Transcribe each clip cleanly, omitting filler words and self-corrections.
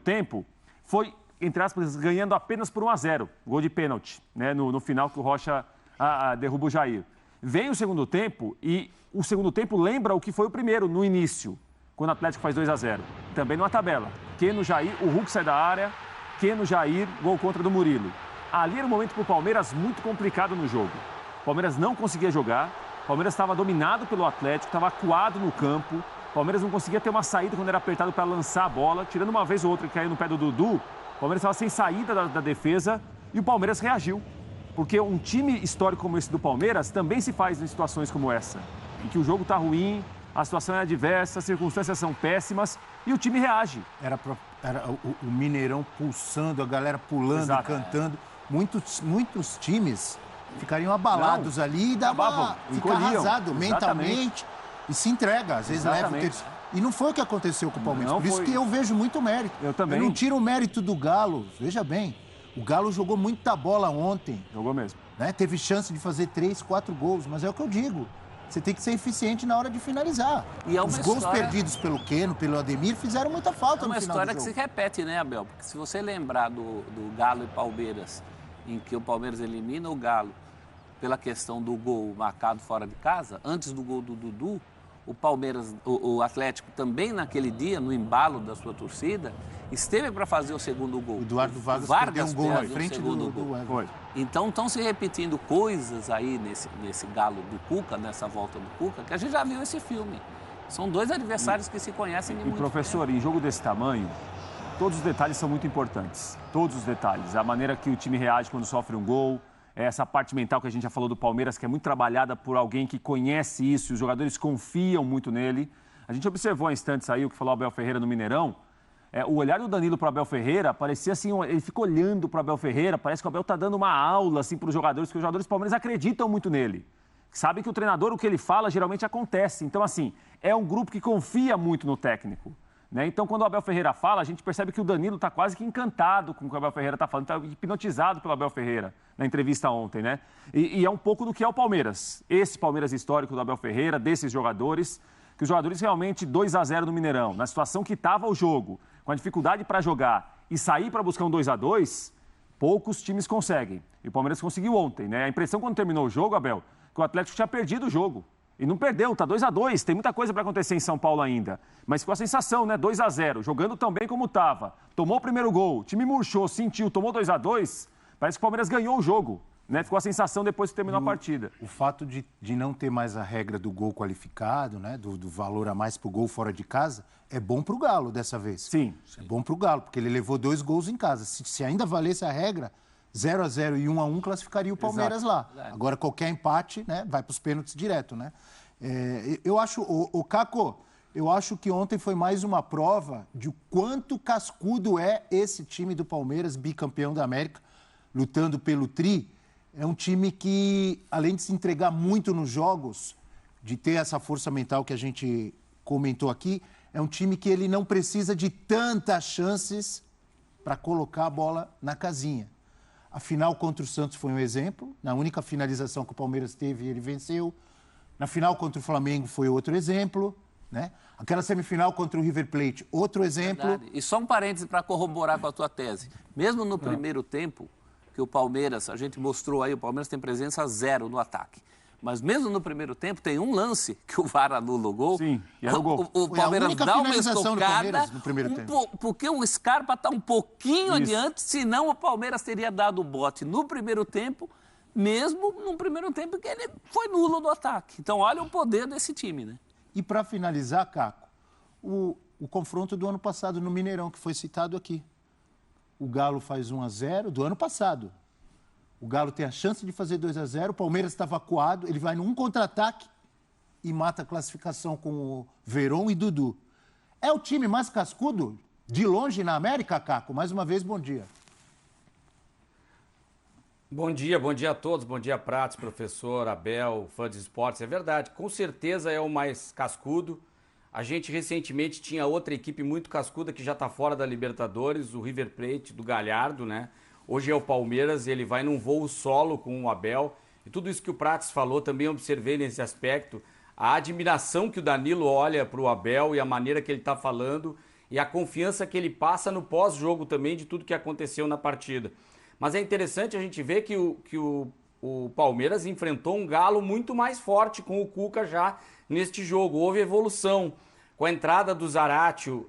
tempo, foi, entre aspas, ganhando apenas por 1-0, gol de pênalti, né, no final que o Rocha derruba o Jair. Vem o segundo tempo e o segundo tempo lembra o que foi o primeiro, no início, quando o Atlético faz 2-0. Também numa tabela. No Jair, o Hulk sai da área, no Jair, gol contra do Murilo. Ali era um momento para o Palmeiras muito complicado no jogo. O Palmeiras não conseguia jogar, o Palmeiras estava dominado pelo Atlético, estava acuado no campo. O Palmeiras não conseguia ter uma saída quando era apertado para lançar a bola. Tirando uma vez ou outra que caiu no pé do Dudu, o Palmeiras estava sem saída da defesa e o Palmeiras reagiu. Porque um time histórico como esse do Palmeiras também se faz em situações como essa, em que o jogo está ruim, a situação é adversa, as circunstâncias são péssimas e o time reage. Era o Mineirão pulsando, a galera pulando, exato, e cantando. Muitos times ficariam abalados ali e fica arrasado mentalmente e se entrega. Às vezes leva o terceiro. E não foi o que aconteceu com o Palmeiras. Por isso que eu vejo muito mérito. Eu também. Eu não tiro o mérito do Galo. Veja bem, o Galo jogou muita bola ontem. Jogou mesmo. Né? Teve chance de fazer 3, 4 gols, mas é o que eu digo. Você tem que ser eficiente na hora de finalizar. E é os gols perdidos pelo Keno, pelo Ademir, fizeram muita falta no final do jogo. É uma história que se repete, né, Abel? Porque se você lembrar do Galo e Palmeiras, em que o Palmeiras elimina o Galo pela questão do gol marcado fora de casa, antes do gol do Dudu, o Palmeiras, o Atlético também naquele dia, no embalo da sua torcida, esteve para fazer o segundo gol. O Eduardo Vargas perdeu um gol na frente do gol. Então estão se repetindo coisas aí nesse Galo do Cuca, nessa volta do Cuca, que a gente já viu esse filme. São dois adversários que se conhecem de muito tempo. Professor, em jogo desse tamanho, todos os detalhes são muito importantes. Todos os detalhes. A maneira que o time reage quando sofre um gol, essa parte mental que a gente já falou do Palmeiras, que é muito trabalhada por alguém que conhece isso, e os jogadores confiam muito nele. A gente observou há instantes aí o que falou o Abel Ferreira no Mineirão. O olhar do Danilo para o Abel Ferreira parecia assim, ele fica olhando para o Abel Ferreira, parece que o Abel está dando uma aula assim, para os jogadores, porque os jogadores do Palmeiras acreditam muito nele. Sabem que o treinador, o que ele fala, geralmente acontece. Então, assim, é um grupo que confia muito no técnico. Né? Então, quando o Abel Ferreira fala, a gente percebe que o Danilo está quase que encantado com o que o Abel Ferreira está falando, está hipnotizado pelo Abel Ferreira na entrevista ontem, né? E é um pouco do que é o Palmeiras. Esse Palmeiras histórico do Abel Ferreira, desses jogadores, que os jogadores realmente 2-0 no Mineirão, na situação que estava o jogo, com a dificuldade para jogar e sair para buscar um 2-2, poucos times conseguem. E o Palmeiras conseguiu ontem, né? A impressão quando terminou o jogo, Abel, que o Atlético tinha perdido o jogo. E não perdeu, tá 2-2, tem muita coisa para acontecer em São Paulo ainda. Mas ficou a sensação, né? 2-0, jogando tão bem como estava. Tomou o primeiro gol, o time murchou, sentiu, tomou 2-2, parece que o Palmeiras ganhou o jogo. Né? Ficou a sensação depois que terminou a partida. O fato de não ter mais a regra do gol qualificado, né? do valor a mais pro gol fora de casa, é bom pro Galo dessa vez. Sim. É bom pro Galo, porque ele levou 2 gols em casa. Se ainda valesse a regra, 0-0 e 1-1 classificaria o Palmeiras lá. Agora, qualquer empate, né, vai para os pênaltis direto, né? Eu acho, Caco, eu acho que ontem foi mais uma prova de o quanto cascudo é esse time do Palmeiras, bicampeão da América, lutando pelo tri. É um time que, além de se entregar muito nos jogos, de ter essa força mental que a gente comentou aqui, é um time que ele não precisa de tantas chances para colocar a bola na casinha. A final contra o Santos foi um exemplo. Na única finalização que o Palmeiras teve, ele venceu. Na final contra o Flamengo foi outro exemplo, né? Aquela semifinal contra o River Plate, outro exemplo. Verdade. E só um parêntese para corroborar com a tua tese. Mesmo no primeiro tempo, que o Palmeiras, a gente mostrou aí, o Palmeiras tem presença 0 no ataque. Mas mesmo no primeiro tempo, tem um lance que o VAR anula o gol. Sim, e era o gol. O Palmeiras dá uma estocada, no primeiro tempo. Porque o Scarpa está um pouquinho adiante, senão o Palmeiras teria dado o bote no primeiro tempo, mesmo no primeiro tempo que ele foi nulo no ataque. Então, olha o poder desse time, né? E para finalizar, Caco, o confronto do ano passado no Mineirão, que foi citado aqui. O Galo faz 1-0 do ano passado. O Galo tem a chance de fazer 2-0, o Palmeiras estava acuado, ele vai num contra-ataque e mata a classificação com o Veron e Dudu. É o time mais cascudo de longe na América, Caco? Mais uma vez, bom dia. Bom dia a todos, bom dia Pratos, professor, Abel, fã de esportes. É verdade, com certeza é o mais cascudo. A gente recentemente tinha outra equipe muito cascuda que já está fora da Libertadores, o River Plate do Galhardo, né? Hoje é o Palmeiras, ele vai num voo solo com o Abel. E tudo isso que o Prates falou, também observei nesse aspecto. A admiração que o Danilo olha para o Abel e a maneira que ele está falando. e a confiança que ele passa no pós-jogo também de tudo que aconteceu na partida. Mas é interessante a gente ver que o Palmeiras enfrentou um Galo muito mais forte com o Cuca já neste jogo. Houve evolução. Com a entrada do Zaratio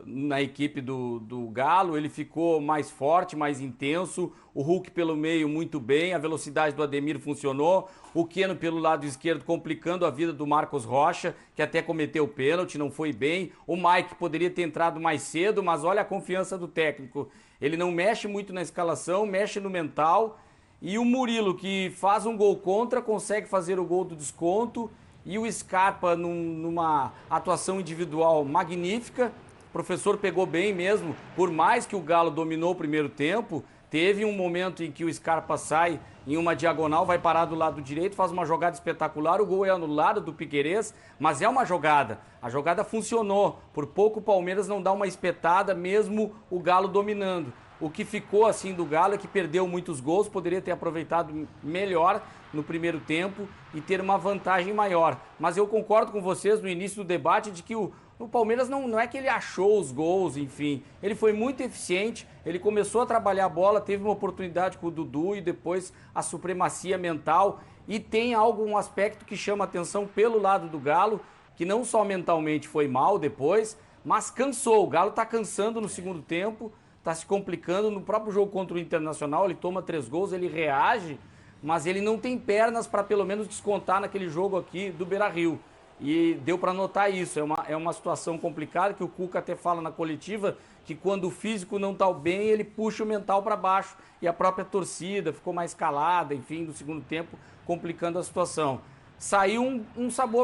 na equipe do Galo, ele ficou mais forte, mais intenso. O Hulk pelo meio muito bem, a velocidade do Ademir funcionou. O Keno pelo lado esquerdo complicando a vida do Marcos Rocha, que até cometeu o pênalti, não foi bem. O Mike poderia ter entrado mais cedo, mas olha a confiança do técnico. Ele não mexe muito na escalação, mexe no mental. E o Murilo, que faz um gol contra, consegue fazer o gol do desconto. E o Scarpa numa atuação individual magnífica. O professor pegou bem mesmo, por mais que o Galo dominou o primeiro tempo, teve um momento em que o Scarpa sai em uma diagonal, vai parar do lado direito, faz uma jogada espetacular, o gol é anulado do Piquerez, mas é uma jogada. A jogada funcionou, por pouco o Palmeiras não dá uma espetada, mesmo o Galo dominando. O que ficou assim do Galo é que perdeu muitos gols, poderia ter aproveitado melhor no primeiro tempo e ter uma vantagem maior. Mas eu concordo com vocês no início do debate de que o Palmeiras não é que ele achou os gols, enfim. Ele foi muito eficiente, ele começou a trabalhar a bola, teve uma oportunidade com o Dudu e depois a supremacia mental. E tem um aspecto que chama atenção pelo lado do Galo, que não só mentalmente foi mal depois, mas cansou. O Galo está cansando no segundo tempo, está se complicando. No próprio jogo contra o Internacional, ele toma 3 gols, ele reage, mas ele não tem pernas para pelo menos descontar naquele jogo aqui do Beira-Rio. E deu para notar isso, é uma situação complicada, que o Cuca até fala na coletiva, que quando o físico não está bem, ele puxa o mental para baixo. E a própria torcida ficou mais calada, enfim, no segundo tempo, complicando a situação. Saiu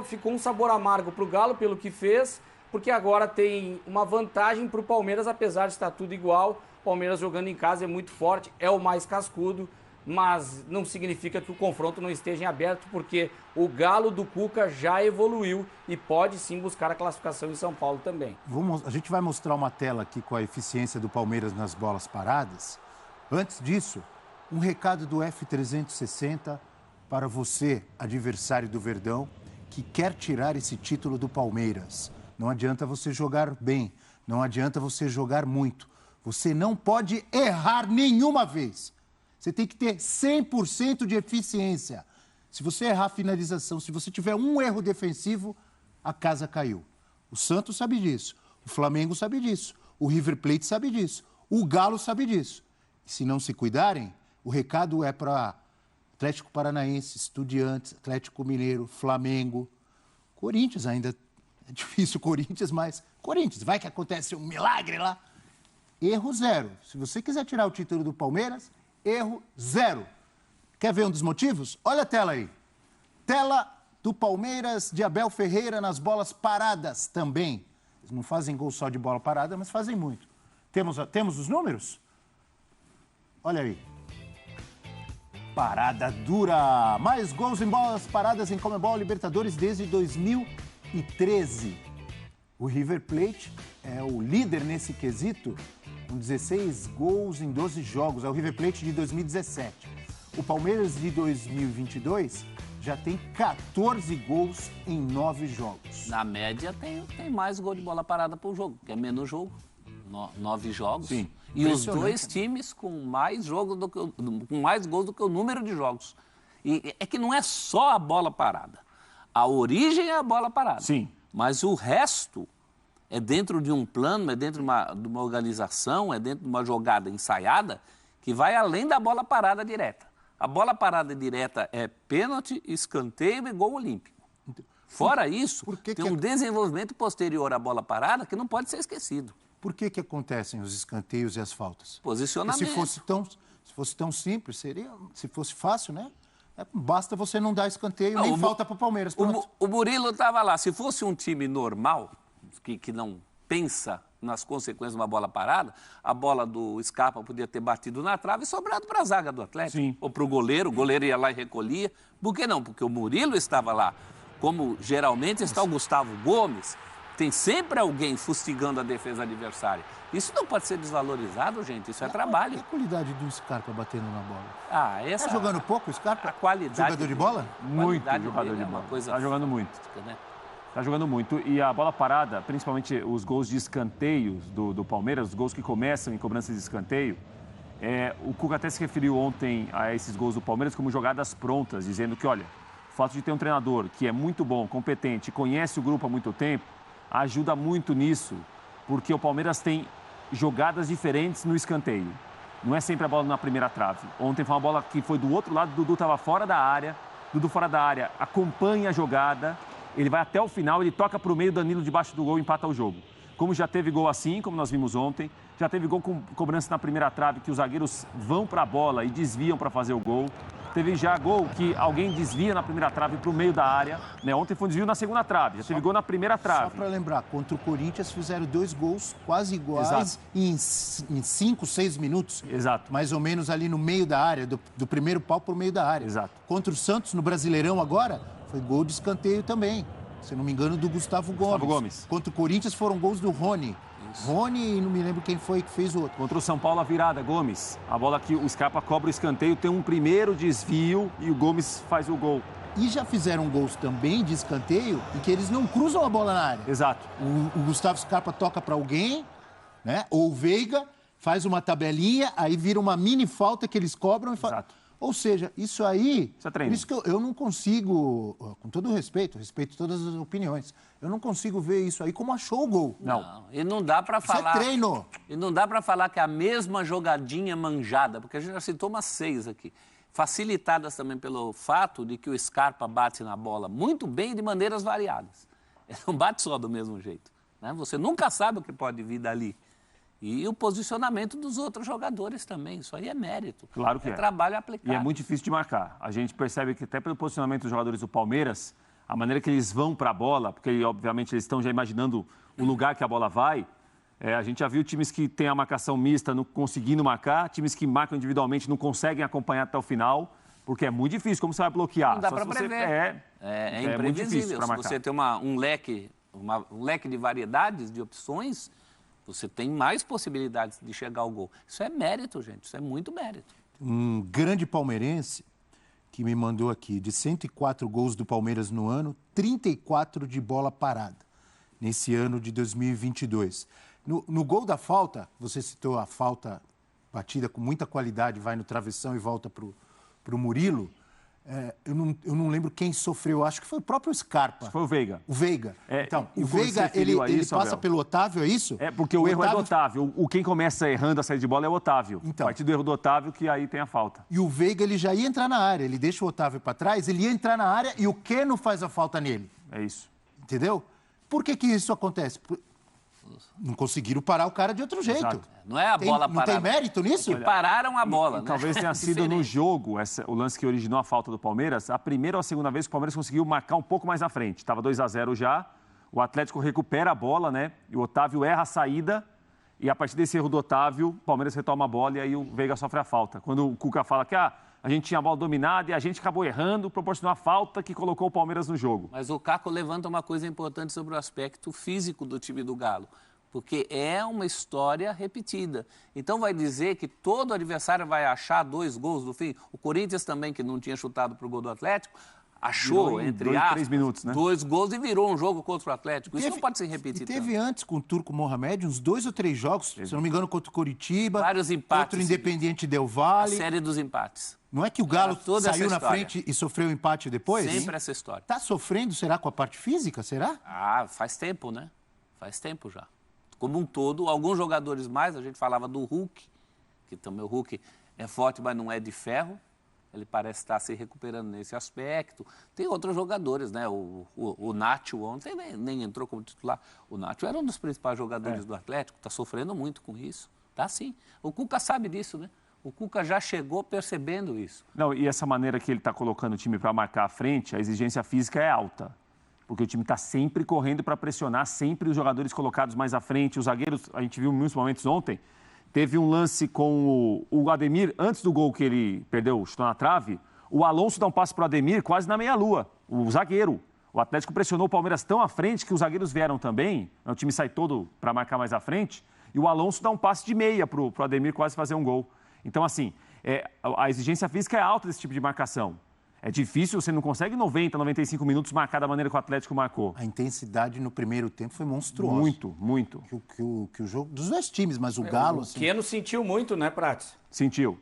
ficou um sabor amargo para o Galo pelo que fez, porque agora tem uma vantagem para o Palmeiras, apesar de estar tudo igual. O Palmeiras jogando em casa é muito forte, é o mais cascudo, mas não significa que o confronto não esteja em aberto, porque o Galo do Cuca já evoluiu e pode sim buscar a classificação em São Paulo também. A gente vai mostrar uma tela aqui com a eficiência do Palmeiras nas bolas paradas. Antes disso, um recado do F360 para você, adversário do Verdão, que quer tirar esse título do Palmeiras. Não adianta você jogar bem, não adianta você jogar muito. Você não pode errar nenhuma vez. Você tem que ter 100% de eficiência. Se você errar a finalização, se você tiver um erro defensivo, a casa caiu. O Santos sabe disso, o Flamengo sabe disso, o River Plate sabe disso, o Galo sabe disso. E se não se cuidarem, o recado é para Atlético Paranaense, Estudiantes, Atlético Mineiro, Flamengo, Corinthians ainda. É difícil Corinthians, mas Corinthians, vai que acontece um milagre lá. Erro zero. Se você quiser tirar o título do Palmeiras, erro zero. Quer ver um dos motivos? Olha a tela aí. Tela do Palmeiras de Abel Ferreira nas bolas paradas também. Eles não fazem gol só de bola parada, mas fazem muito. Temos os números? Olha aí. Parada dura. Mais gols em bolas paradas em Conmebol Libertadores desde 2013. O River Plate é o líder nesse quesito, com 16 gols em 12 jogos. É o River Plate de 2017. O Palmeiras de 2022 já tem 14 gols em 9 jogos. Na média tem mais gol de bola parada por jogo, que é menos jogo. 9 jogos. Sim. E os dois times com mais gols do que o número de jogos. E é que não é só a bola parada. A origem é a bola parada. Sim. Mas o resto é dentro de um plano, é dentro de uma organização, é dentro de uma jogada ensaiada que vai além da bola parada direta. A bola parada direta é pênalti, escanteio e gol olímpico. Fora isso, tem um desenvolvimento posterior à bola parada que não pode ser esquecido. Por que acontecem os escanteios e as faltas? Posicionamento. Se fosse tão simples, se fosse fácil, né? Basta você não dar escanteio, nem falta para o Palmeiras. O Murilo estava lá. Se fosse um time normal, que não pensa nas consequências de uma bola parada, a bola do Scarpa podia ter batido na trave e sobrado para a zaga do Atlético. Sim. Ou para o goleiro ia lá e recolhia. Por que não? Porque o Murilo estava lá. Como geralmente está o Gustavo Gomes, tem sempre alguém fustigando a defesa adversária. Isso não pode ser desvalorizado, gente. Isso é trabalho. E a qualidade do Scarpa batendo na bola? Tá jogando pouco o Scarpa? A qualidade... Jogador de bola? Muito jogador de bola. Uma coisa tá jogando muito. Né? Está jogando muito. E a bola parada, principalmente os gols de escanteios do Palmeiras, os gols que começam em cobranças de escanteio, o Cuca até se referiu ontem a esses gols do Palmeiras como jogadas prontas, dizendo que, olha, o fato de ter um treinador que é muito bom, competente, conhece o grupo há muito tempo, ajuda muito nisso, porque o Palmeiras tem jogadas diferentes no escanteio. Não é sempre a bola na primeira trave. Ontem foi uma bola que foi do outro lado, o Dudu estava fora da área, Dudu fora da área acompanha a jogada, ele vai até o final, ele toca para o meio, Danilo debaixo do gol e empata o jogo. Como já teve gol assim, como nós vimos ontem, já teve gol com cobrança na primeira trave, que os zagueiros vão para a bola e desviam para fazer o gol. Teve já gol que alguém desvia na primeira trave para o meio da área. Né? Ontem foi um desvio na segunda trave, já teve gol na primeira trave. Só para lembrar, contra o Corinthians fizeram 2 gols quase iguais em 5, 6 minutos. Exato. Mais ou menos ali no meio da área, do primeiro pau para o meio da área. Exato. Contra o Santos, no Brasileirão agora, foi gol de escanteio também. Se não me engano, do Gustavo Gomes. Contra o Corinthians foram gols do Rony. Rony e não me lembro quem foi que fez o outro. Contra o São Paulo, a virada, Gomes. A bola que o Scarpa cobra o escanteio, tem um primeiro desvio e o Gomes faz o gol. E já fizeram gols também de escanteio em que eles não cruzam a bola na área. Exato. O Gustavo Scarpa toca para alguém, né? Ou o Veiga faz uma tabelinha, aí vira uma mini falta que eles cobram e Exato. Ou seja, isso aí... Isso é treino. Por isso que eu não consigo, com todo o respeito todas as opiniões, eu não consigo ver isso aí como achou o gol. Não. E não dá para falar... Isso é treino. E não dá para falar que é a mesma jogadinha manjada, porque a gente já citou umas 6 aqui. Facilitadas também pelo fato de que o Scarpa bate na bola muito bem de maneiras variadas. Ele não bate só do mesmo jeito. Né? Você nunca sabe o que pode vir dali. E o posicionamento dos outros jogadores também. Isso aí é mérito. Claro que é. Trabalho aplicado. E é muito difícil de marcar. A gente percebe que até pelo posicionamento dos jogadores do Palmeiras, a maneira que eles vão para a bola, porque obviamente eles estão já imaginando o lugar que a bola vai, a gente já viu times que têm a marcação mista não conseguindo marcar, times que marcam individualmente não conseguem acompanhar até o final, porque é muito difícil. Como você vai bloquear? Não dá para prever. É imprevisível. Se você tem um leque de variedades, de opções, você tem mais possibilidades de chegar ao gol. Isso é mérito, gente. Isso é muito mérito. Um grande palmeirense que me mandou aqui, de 104 gols do Palmeiras no ano, 34 de bola parada, nesse ano de 2022. No gol da falta, você citou a falta batida com muita qualidade, vai no travessão e volta para o Murilo. Eu não lembro quem sofreu, acho que foi o próprio Scarpa. Foi o Veiga. O Veiga. Então, o Veiga, ele passa pelo Otávio, é isso? Porque o erro é do Otávio. Quem começa errando a saída de bola é o Otávio. Então, a partir do erro do Otávio que aí tem a falta. E o Veiga, ele já ia entrar na área, ele deixa o Otávio para trás, ele ia entrar na área e o Keno faz a falta nele. É isso. Entendeu? Por que isso acontece? Não conseguiram parar o cara de outro jeito. Exato. Não é a bola parada. Não tem mérito nisso? Pararam a bola, né? Talvez tenha sido no jogo o lance que originou a falta do Palmeiras, a primeira ou a segunda vez que o Palmeiras conseguiu marcar um pouco mais na frente. Estava 2-0 já, o Atlético recupera a bola, né? E o Otávio erra a saída e a partir desse erro do Otávio, o Palmeiras retoma a bola e aí o Veiga sofre a falta. Quando o Cuca fala que a gente tinha a bola dominada e a gente acabou errando, proporcionou a falta que colocou o Palmeiras no jogo. Mas o Caco levanta uma coisa importante sobre o aspecto físico do time do Galo. Porque é uma história repetida. Então vai dizer que todo adversário vai achar 2 gols do fim. O Corinthians também, que não tinha chutado para o gol do Atlético, achou, entre aspas, 3 minutos, né? 2 gols e virou um jogo contra o Atlético. Isso não pode ser repetido. E teve antes com o Turco Mohamed uns 2 ou 3 jogos, se não me engano, contra o Coritiba. Vários empates. Contra o Independiente Del Valle. A série dos empates. Não é que o Galo saiu na frente e sofreu o empate depois? Sempre essa história. Está sofrendo, será, com a parte física, será? Faz tempo, né? Faz tempo já. Como um todo, alguns jogadores mais, a gente falava do Hulk, que também o Hulk é forte, mas não é de ferro. Ele parece estar se recuperando nesse aspecto. Tem outros jogadores, né? O Nacho ontem nem entrou como titular. O Nacho era um dos principais jogadores do Atlético, está sofrendo muito com isso. Tá sim. O Cuca sabe disso, né? O Cuca já chegou percebendo isso. Não, e essa maneira que ele está colocando o time para marcar à frente, a exigência física é alta. Porque o time está sempre correndo para pressionar, sempre os jogadores colocados mais à frente. Os zagueiros, a gente viu em muitos momentos ontem, teve um lance com o Ademir, antes do gol que ele perdeu, chutou na trave, o Alonso dá um passe para o Ademir quase na meia-lua, o zagueiro. O Atlético pressionou o Palmeiras tão à frente que os zagueiros vieram também, o time sai todo para marcar mais à frente, e o Alonso dá um passe de meia para o Ademir quase fazer um gol. Então, assim, a exigência física é alta desse tipo de marcação. É difícil, você não consegue 90, 95 minutos marcar da maneira que o Atlético marcou. A intensidade no primeiro tempo foi monstruosa. Muito, muito. Que o jogo dos dois times, mas o Galo... O Keno sentiu muito, né, Prates? Sentiu.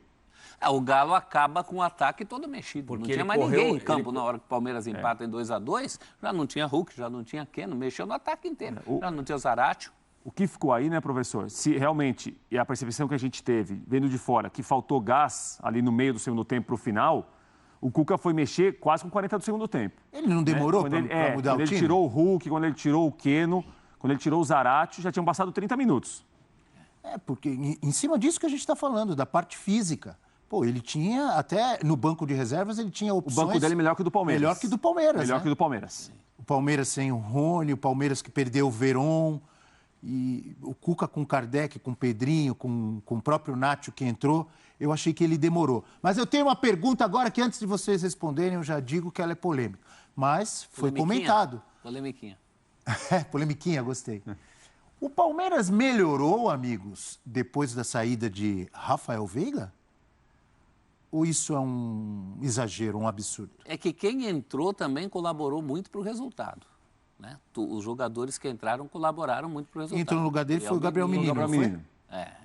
O Galo acaba com o ataque todo mexido. Porque não tinha mais ninguém em campo na hora que o Palmeiras empata em 2-2. Já não tinha Hulk, já não tinha Keno, mexeu no ataque inteiro. Já não tinha o Zaratio. O que ficou aí, né, professor? Se realmente, e a percepção que a gente teve, vendo de fora, que faltou gás ali no meio do segundo tempo para o final, o Cuca foi mexer quase com 40 do segundo tempo. Ele não demorou para mudar o time? Quando ele tirou o Hulk, quando ele tirou o Keno, quando ele tirou o Zaratio, já tinham passado 30 minutos. Porque em cima disso que a gente está falando, da parte física. Pô, ele tinha, até no banco de reservas, ele tinha opções... O banco dele é melhor que o do Palmeiras. Melhor que o do Palmeiras, Melhor né? que o do Palmeiras. O Palmeiras sem o Rony, o Palmeiras que perdeu o Veron, e o Cuca com o Kardec, com o Pedrinho, com o próprio Nacho que entrou, eu achei que ele demorou. Mas eu tenho uma pergunta agora que antes de vocês responderem, eu já digo que ela é polêmica. Mas foi comentado. Polemiquinha. Polemiquinha, gostei. O Palmeiras melhorou, amigos, depois da saída de Rafael Veiga? Ou isso é um exagero, um absurdo? É que quem entrou também colaborou muito para o resultado. Né? Os jogadores que entraram colaboraram muito para o resultado. Entrou no lugar dele foi o Gabriel Menino, não foi?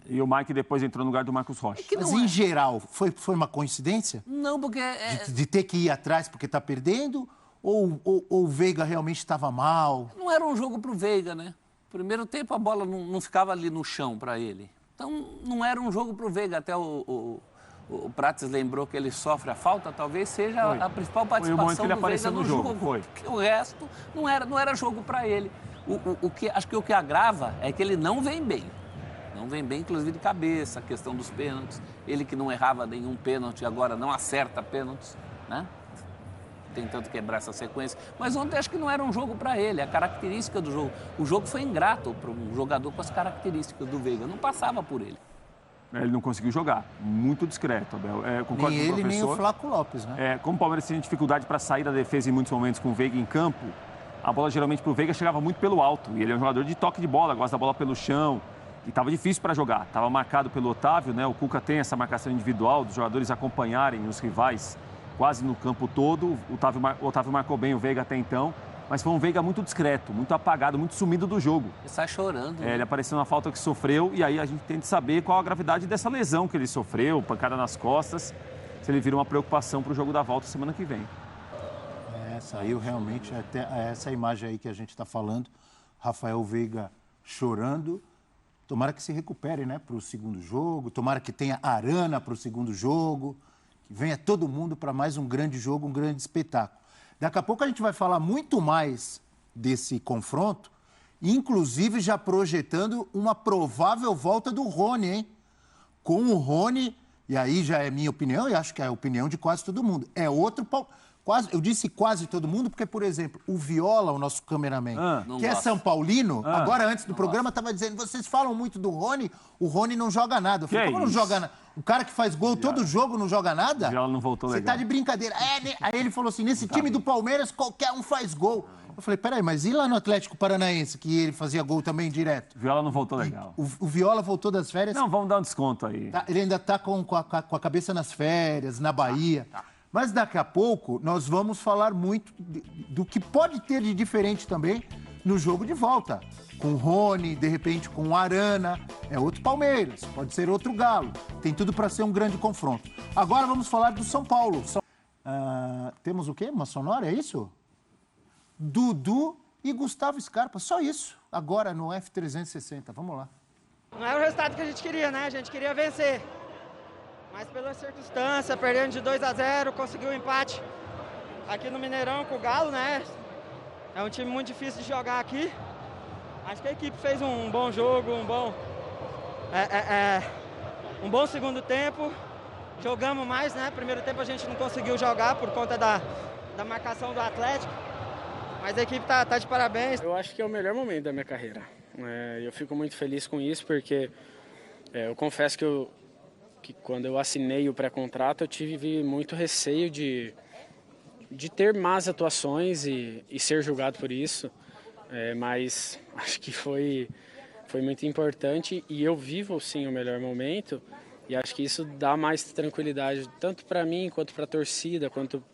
E o Mike depois entrou no lugar do Marcos Rocha. Mas em geral, foi uma coincidência? Não, porque... De ter que ir atrás porque está perdendo? Ou o Veiga realmente estava mal? Não era um jogo para o Veiga, né? Primeiro tempo a bola não ficava ali no chão para ele. Então não era um jogo para o Veiga. Até o Prates lembrou que ele sofre a falta, talvez seja a principal participação do Veiga no jogo. Porque o resto não era jogo para ele. Acho que o que agrava é que ele não vem bem. Não vem bem, inclusive, de cabeça, a questão dos pênaltis. Ele que não errava nenhum pênalti, agora não acerta pênaltis, né? Tentando quebrar essa sequência. Mas ontem acho que não era um jogo para ele, a característica do jogo. O jogo foi ingrato para um jogador com as características do Veiga, não passava por ele. Ele não conseguiu jogar, muito discreto, Abel. Nem ele, nem o Flaco Lopes, né? Como o Palmeiras tinha dificuldade para sair da defesa em muitos momentos com o Veiga em campo, a bola geralmente para o Veiga chegava muito pelo alto. E ele é um jogador de toque de bola, gosta da bola pelo chão. E estava difícil para jogar. Estava marcado pelo Otávio, né? O Cuca tem essa marcação individual dos jogadores acompanharem os rivais quase no campo todo. O Otávio marcou bem o Veiga até então, mas foi um Veiga muito discreto, muito apagado, muito sumido do jogo. Ele está chorando. Né? Ele apareceu na falta que sofreu e aí a gente tem que saber qual a gravidade dessa lesão que ele sofreu, pancada nas costas, se ele vira uma preocupação para o jogo da volta semana que vem. Saiu realmente até essa imagem aí que a gente está falando, Rafael Veiga chorando. Tomara que se recupere, né, para o segundo jogo. Tomara que tenha Arana para o segundo jogo. Que venha todo mundo para mais um grande jogo, um grande espetáculo. Daqui a pouco a gente vai falar muito mais desse confronto, inclusive já projetando uma provável volta do Rony, hein? Com o Rony, e aí já é minha opinião e acho que é a opinião de quase todo mundo. É outro... eu disse quase todo mundo porque, por exemplo, o Viola, o nosso cameraman, que é São Paulino, agora antes do programa estava dizendo, vocês falam muito do Rony, o Rony não joga nada. Eu falei, como não joga nada? O cara que faz gol todo jogo não joga nada? O Viola não voltou legal. Você tá de brincadeira. Aí ele falou assim, nesse time do Palmeiras qualquer um faz gol. Eu falei, peraí, mas e lá no Atlético Paranaense, que ele fazia gol também direto? O Viola não voltou legal. O Viola voltou das férias? Não, vamos dar um desconto aí. Ele ainda tá com a cabeça nas férias, na Bahia. Mas daqui a pouco nós vamos falar muito do que pode ter de diferente também no jogo de volta. Com o Rony, de repente com o Arana, é outro Palmeiras, pode ser outro Galo. Tem tudo para ser um grande confronto. Agora vamos falar do São Paulo. Temos o quê? Uma sonora, é isso? Dudu e Gustavo Scarpa, só isso. Agora no F360, vamos lá. Não é o resultado que a gente queria, né? A gente queria vencer. Mas pela circunstância, perdendo de 2-0, conseguiu o empate aqui no Mineirão com o Galo, né? É um time muito difícil de jogar aqui. Acho que a equipe fez um bom jogo, um bom segundo tempo. Jogamos mais, né? Primeiro tempo a gente não conseguiu jogar por conta da marcação do Atlético. Mas a equipe tá de parabéns. Eu acho que é o melhor momento da minha carreira. Eu fico muito feliz com isso porque eu confesso que quando eu assinei o pré-contrato, eu tive muito receio de ter más atuações e ser julgado por isso, mas acho que foi muito importante e eu vivo, sim, o melhor momento e acho que isso dá mais tranquilidade, tanto para mim, quanto para a torcida, quanto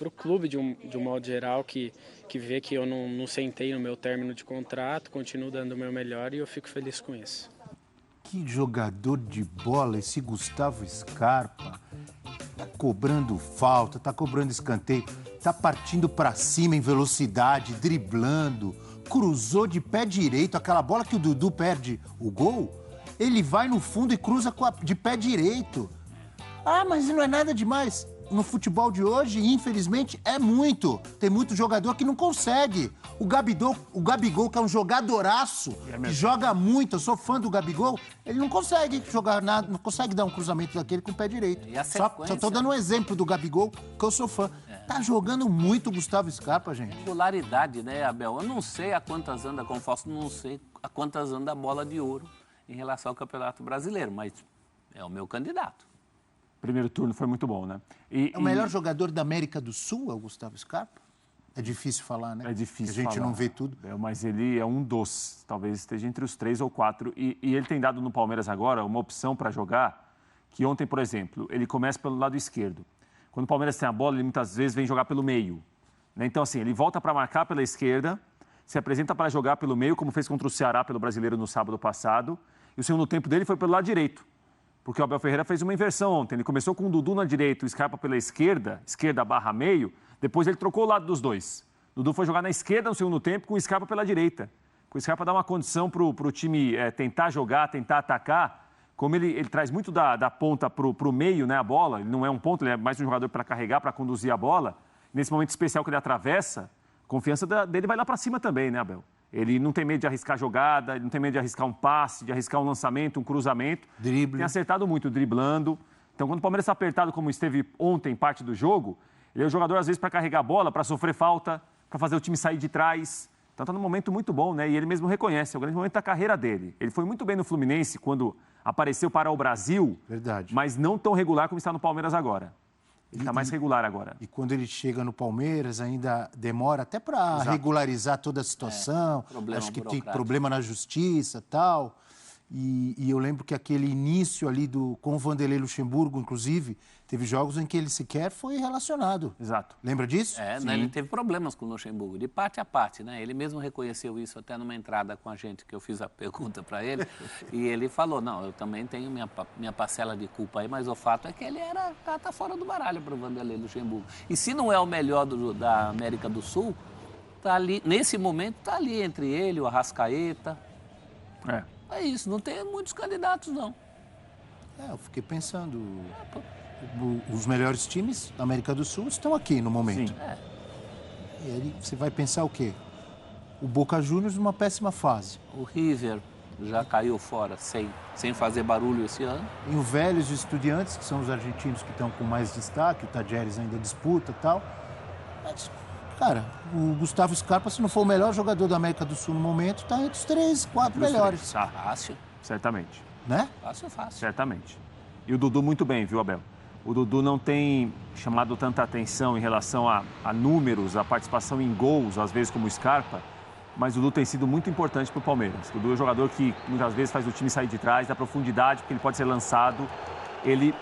o clube de um modo geral, que vê que eu não sentei no meu término de contrato, continuo dando o meu melhor e eu fico feliz com isso. Que jogador de bola esse Gustavo Scarpa. Tá cobrando falta, tá cobrando escanteio, tá partindo pra cima em velocidade, driblando, cruzou de pé direito, aquela bola que o Dudu perde o gol, ele vai no fundo e cruza de pé direito. Ah, mas não é nada demais. No futebol de hoje, infelizmente, é muito. Tem muito jogador que não consegue. O Gabigol, que é um jogadoraço, que joga muito, eu sou fã do Gabigol, ele não consegue jogar nada, não consegue dar um cruzamento daquele com o pé direito. Só tô dando um exemplo do Gabigol, que eu sou fã. Tá jogando muito o Gustavo Scarpa, gente. Regularidade, né, Abel? Eu não sei a quantas anda, como Fausto, não sei a quantas anda a bola de ouro em relação ao Campeonato Brasileiro, mas é o meu candidato. Primeiro turno foi muito bom, né? É o melhor jogador da América do Sul, é o Gustavo Scarpa? É difícil falar, né? É difícil falar. A gente não vê tudo. Mas ele é um dos, talvez esteja entre os 3 ou 4. E ele tem dado no Palmeiras agora uma opção para jogar, que ontem, por exemplo, ele começa pelo lado esquerdo. Quando o Palmeiras tem a bola, ele muitas vezes vem jogar pelo meio. Né? Então, assim, ele volta para marcar pela esquerda, se apresenta para jogar pelo meio, como fez contra o Ceará pelo Brasileiro no sábado passado. E o segundo tempo dele foi pelo lado direito. Porque o Abel Ferreira fez uma inversão ontem. Ele começou com o Dudu na direita, o Scarpa pela esquerda barra meio. Depois ele trocou o lado dos dois. O Dudu foi jogar na esquerda no segundo tempo com o Scarpa pela direita. O Scarpa dá uma condição para o time tentar jogar, tentar atacar. Como ele traz muito da ponta para o meio, né, a bola. Ele não é um ponto, ele é mais um jogador para carregar, para conduzir a bola. Nesse momento especial que ele atravessa, a confiança dele vai lá para cima também, né, Abel? Ele não tem medo de arriscar jogada, ele não tem medo de arriscar um passe, de arriscar um lançamento, um cruzamento. Drible. Tem acertado muito, driblando. Então, quando o Palmeiras está apertado, como esteve ontem, parte do jogo, ele é o jogador, às vezes, para carregar a bola, para sofrer falta, para fazer o time sair de trás. Então, está num momento muito bom, né? E ele mesmo reconhece, é o grande momento da carreira dele. Ele foi muito bem no Fluminense quando apareceu para o Brasil. Verdade. Mas não tão regular como está no Palmeiras agora. Ele está mais regular agora. E quando ele chega no Palmeiras, ainda demora até para regularizar toda a situação. Acho que tem problema na justiça e tal. E eu lembro que aquele início ali com o Vanderlei Luxemburgo, inclusive, teve jogos em que ele sequer foi relacionado. Exato. Lembra disso? Né, ele teve problemas com o Luxemburgo, de parte a parte, né? Ele mesmo reconheceu isso até numa entrada com a gente, que eu fiz a pergunta para ele. E ele falou, não, eu também tenho minha parcela de culpa aí, mas o fato é que ele tá fora do baralho para o Vanderlei Luxemburgo. E se não é o melhor da América do Sul, tá ali, nesse momento, tá ali entre ele, o Arrascaeta. É isso, não tem muitos candidatos, não. Eu fiquei pensando, os melhores times da América do Sul estão aqui no momento. Sim. E aí você vai pensar o quê? O Boca Juniors numa péssima fase. O River já caiu fora, sem fazer barulho esse ano. E o Vélez e os Estudiantes, que são os argentinos que estão com mais destaque, o Tajeres ainda disputa e tal. Mas, cara, o Gustavo Scarpa, se não for o melhor jogador da América do Sul no momento, está entre os 3, 4 melhores. Fácil. Certamente. Né? Fácil. Certamente. E o Dudu muito bem, viu, Abel? O Dudu não tem chamado tanta atenção em relação a números, a participação em gols, às vezes como o Scarpa, mas o Dudu tem sido muito importante para o Palmeiras. O Dudu é um jogador que muitas vezes faz o time sair de trás, dá profundidade, porque ele pode ser lançado. Ele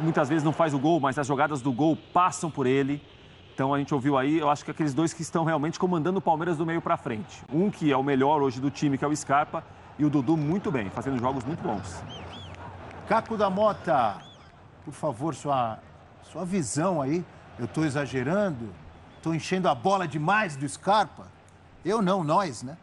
muitas vezes não faz o gol, mas as jogadas do gol passam por ele. Então a gente ouviu aí, eu acho que aqueles dois que estão realmente comandando o Palmeiras do meio para frente. Um que é o melhor hoje do time, que é o Scarpa, e o Dudu muito bem, fazendo jogos muito bons. Caco da Mota, por favor, sua visão aí. Eu estou exagerando? Estou enchendo a bola demais do Scarpa? Eu não, nós, né?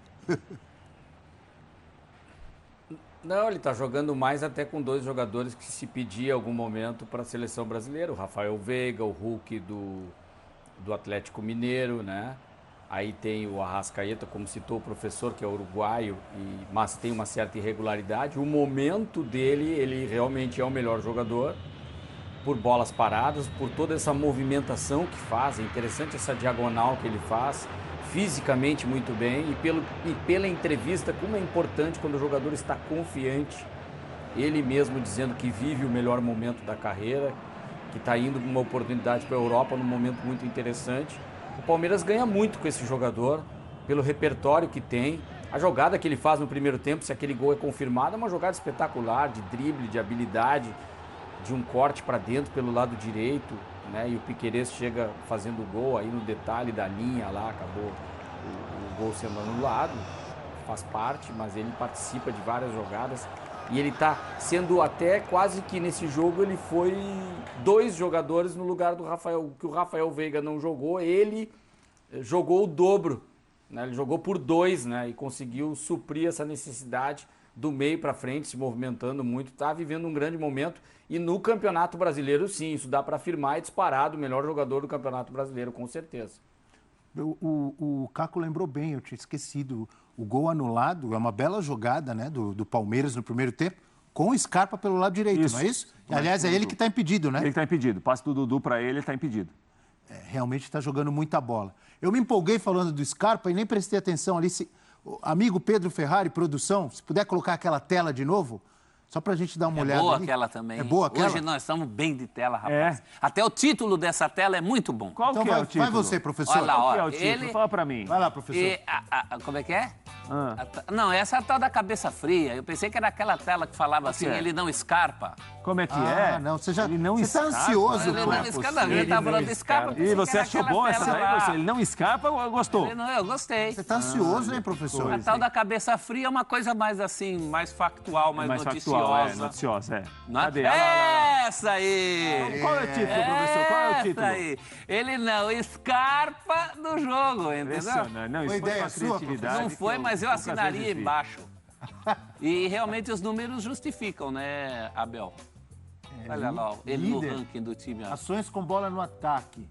Não, ele está jogando mais até com 2 jogadores que se pedia em algum momento para a seleção brasileira. O Rafael Veiga, o Hulk do Atlético Mineiro, né? Aí tem o Arrascaeta, como citou o professor, que é uruguaio, mas tem uma certa irregularidade. O momento dele, ele realmente é o melhor jogador, por bolas paradas, por toda essa movimentação que faz. É interessante essa diagonal que ele faz, fisicamente muito bem, e pela entrevista, como é importante quando o jogador está confiante, ele mesmo dizendo que vive o melhor momento da carreira, que está indo com uma oportunidade para a Europa num momento muito interessante. O Palmeiras ganha muito com esse jogador, pelo repertório que tem. A jogada que ele faz no primeiro tempo, se aquele gol é confirmado, é uma jogada espetacular, de drible, de habilidade, de um corte para dentro pelo lado direito. né? E o Piquerez chega fazendo o gol aí no detalhe da linha lá, acabou o gol sendo anulado, faz parte, mas ele participa de várias jogadas e ele tá sendo até quase que nesse jogo ele foi 2 jogadores no lugar do Rafael, que o Rafael Veiga não jogou, ele jogou o dobro, né? Ele jogou por 2, né? E conseguiu suprir essa necessidade do meio para frente, se movimentando muito, tá vivendo um grande momento. E no Campeonato Brasileiro, sim, isso dá para afirmar, é disparado o melhor jogador do Campeonato Brasileiro, com certeza. O Caco lembrou bem, eu tinha esquecido. O gol anulado é uma bela jogada, né, do Palmeiras no primeiro tempo, com o Scarpa pelo lado direito, Isso. não é isso? Aliás, é ele que está impedido, né? Ele está impedido. Passe do Dudu para ele está impedido. Realmente está jogando muita bola. Eu me empolguei falando do Scarpa e nem prestei atenção ali. Amigo Pedro Ferrari, produção, se puder colocar aquela tela de novo, só para a gente dar uma olhada. É boa ali. aquela também. É boa aquela? Hoje nós estamos bem de tela, rapaz. Até o título dessa tela é muito bom. Qual Então que é o título? vai você, professor. Olha lá, Qual ó. que é o título? Ele... Fala para mim. Vai lá, professor. Como é que é? Ah. Não, essa é a tal da cabeça fria. Eu pensei que era aquela tela que falava assim, é? ele não escarpa. Como é que é? Não, você já Ele não você está escarpa. ansioso. Ele pô. não escarpa, ele tá falando de escarpa. eu pensei E que você era achou aquela bom essa tela daí, lá. professor? Ele não escarpa ou gostou? Eu gostei. Você está ansioso, hein, professor? A tal da cabeça fria é uma coisa mais assim, mais factual, mais noticiosa. factual, noticiosa, é. Não é? Cadê? Olha lá. Essa aí! Qual é o título, professor? Qual é o título? Essa aí. Ele não escarpa do jogo, entendeu? Impressionante. Não, isso Foi foi ideia uma sua, criatividade. Não foi, que mas eu poucas assinaria vezes vi. embaixo. E realmente os números justificam, né, Abel? Olha lá, ó, ele no líder. ranking do time. Ó. Ações com bola no ataque.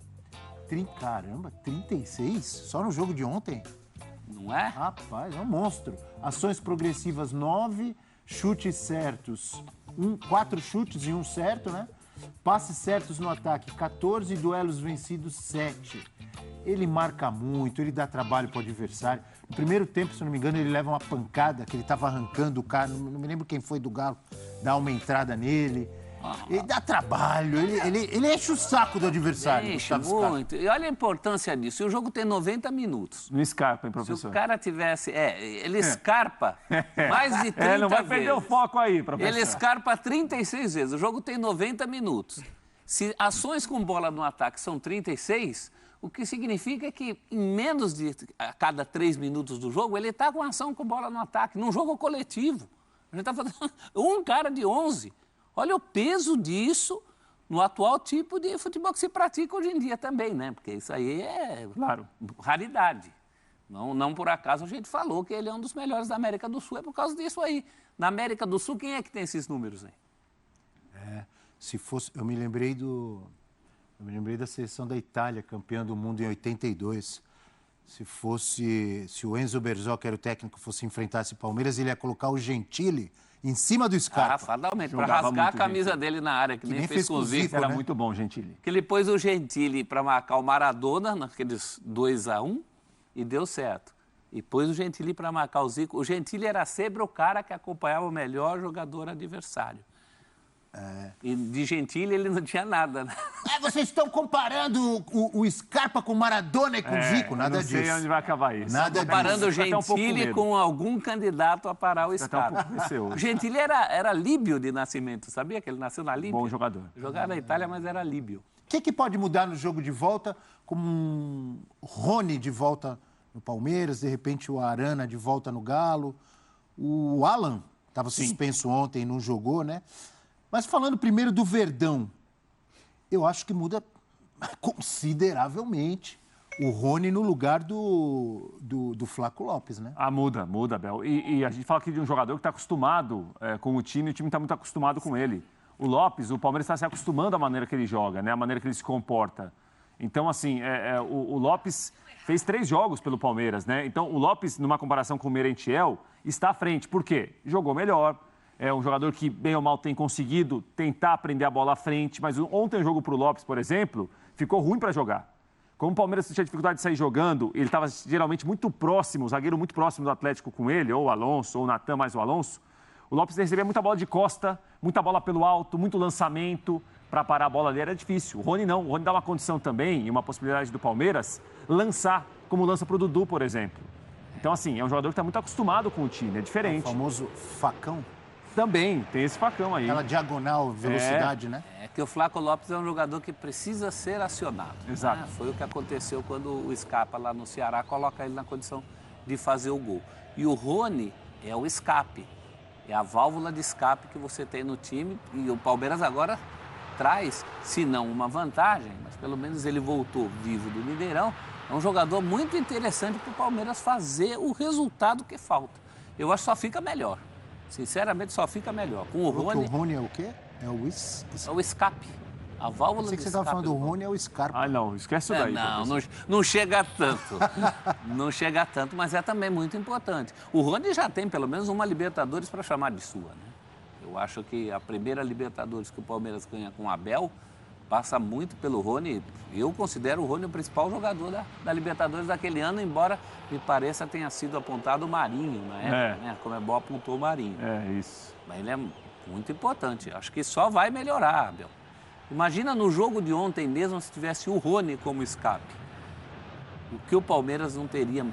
Caramba, 36? Só no jogo de ontem? Não é? Rapaz, é um monstro. Ações progressivas, 9. Chutes certos, 4 chutes e 1 certo, né? Passes certos no ataque, 14. Duelos vencidos, 7. Ele marca muito, ele dá trabalho para o adversário. No primeiro tempo, se não me engano, ele leva uma pancada, que ele estava arrancando o cara, não me lembro quem foi do Galo, dá uma entrada nele. Ele dá trabalho, ele enche o saco do adversário. Enche Gustavo Scarpa. muito. E olha a importância disso. O jogo tem 90 minutos. Não escarpa, hein, Se o professor? cara tivesse... ele escarpa mais de 30 vezes. Não vai perder o foco aí, professor. Ele escarpa 36 vezes. O jogo tem 90 minutos. Se ações com bola no ataque são 36, o que significa que em menos de a cada 3 minutos do jogo, ele está com ação com bola no ataque, num jogo coletivo. A gente está fazendo um cara de 11. Olha o peso disso no atual tipo de futebol que se pratica hoje em dia também, né? Porque isso aí é Claro. raridade. Não por acaso a gente falou que ele é um dos melhores da América do Sul, é por causa disso aí. Na América do Sul, quem é que tem esses números aí? Se fosse, eu me lembrei da seleção da Itália, campeã do mundo em 82. Se o Enzo Berzot, que era o técnico, fosse enfrentar esse Palmeiras, ele ia colocar o Gentili em cima do Scarpa. Fatalmente, para Jogava rasgar a muito, camisa Gentili. dele na área, que nem fez com o Zico, Zico. Era né? muito bom, Gentili. Que ele pôs o Gentili para marcar o Maradona, naqueles 2-1, e deu certo. E pôs o Gentili para marcar o Zico. O Gentili era sempre o cara que acompanhava o melhor jogador adversário. E de Gentili ele não tinha nada, né? Vocês estão comparando o Scarpa com o Maradona e com o Zico? Nada não sei disso. onde vai acabar isso. Nada disso. Comparando o Fica até um pouco Gentili medo. com algum candidato a parar o Fica até um Scarpa. pouco receoso. O Gentili era líbio de nascimento, sabia que ele nasceu na Líbia? Bom jogador. Jogava na Itália, mas era líbio. O que pode mudar no jogo de volta, como um Rony de volta no Palmeiras, de repente o Arana de volta no Galo, o Alan estava suspenso ontem e não jogou, né? Mas falando primeiro do Verdão, eu acho que muda consideravelmente o Rony no lugar do Flaco Lopes, né? Muda, Abel. E a gente fala aqui de um jogador que está acostumado com o time está muito acostumado com ele. O Lopes, o Palmeiras está se acostumando à maneira que ele joga, né? A maneira que ele se comporta. Então, assim, o Lopes fez 3 jogos pelo Palmeiras, né? Então, o Lopes, numa comparação com o Merentiel, está à frente. Por quê? Jogou melhor. É um jogador que, bem ou mal, tem conseguido tentar aprender a bola à frente. Mas ontem o jogo para o Lopes, por exemplo, ficou ruim para jogar. Como o Palmeiras tinha dificuldade de sair jogando, ele estava geralmente muito próximo, o zagueiro muito próximo do Atlético com ele, ou o Alonso, ou o Natan mais o Alonso. O Lopes recebia muita bola de costa, muita bola pelo alto, muito lançamento. Para parar a bola ali era difícil. O Rony não. O Rony dá uma condição também, e uma possibilidade do Palmeiras, lançar, como lança para o Dudu, por exemplo. Então, assim, é um jogador que está muito acostumado com o time, é diferente. O famoso facão. também tem esse facão aí. Aquela diagonal, velocidade, né? É que o Flaco Lopes é um jogador que precisa ser acionado. Exato. Né? Foi o que aconteceu quando o Scarpa lá no Ceará coloca ele na condição de fazer o gol. E o Rony é o escape, é a válvula de escape que você tem no time. E o Palmeiras agora traz, se não uma vantagem, mas pelo menos ele voltou vivo do Mineirão. É um jogador muito interessante para o Palmeiras fazer o resultado que falta. Eu acho que só fica melhor. Sinceramente, só fica melhor. Com o Rony... O Rony é o quê? É o É o escape. A válvula Sei de que você escape. estava falando do Rony, é o Scarpa. Ah, não, esquece isso daí. Não chega tanto. Não chega tanto, mas é também muito importante. O Rony já tem pelo menos uma Libertadores para chamar de sua, né? Eu acho que a primeira Libertadores que o Palmeiras ganha com o Abel passa muito pelo Rony. Eu considero o Rony o principal jogador da Libertadores daquele ano, embora me pareça tenha sido apontado o Marinho na época, né? Como é bom apontou o Marinho. É, isso. Mas ele é muito importante. Acho que só vai melhorar, Abel. Imagina no jogo de ontem mesmo se tivesse o Rony como escape. O que o Palmeiras não teria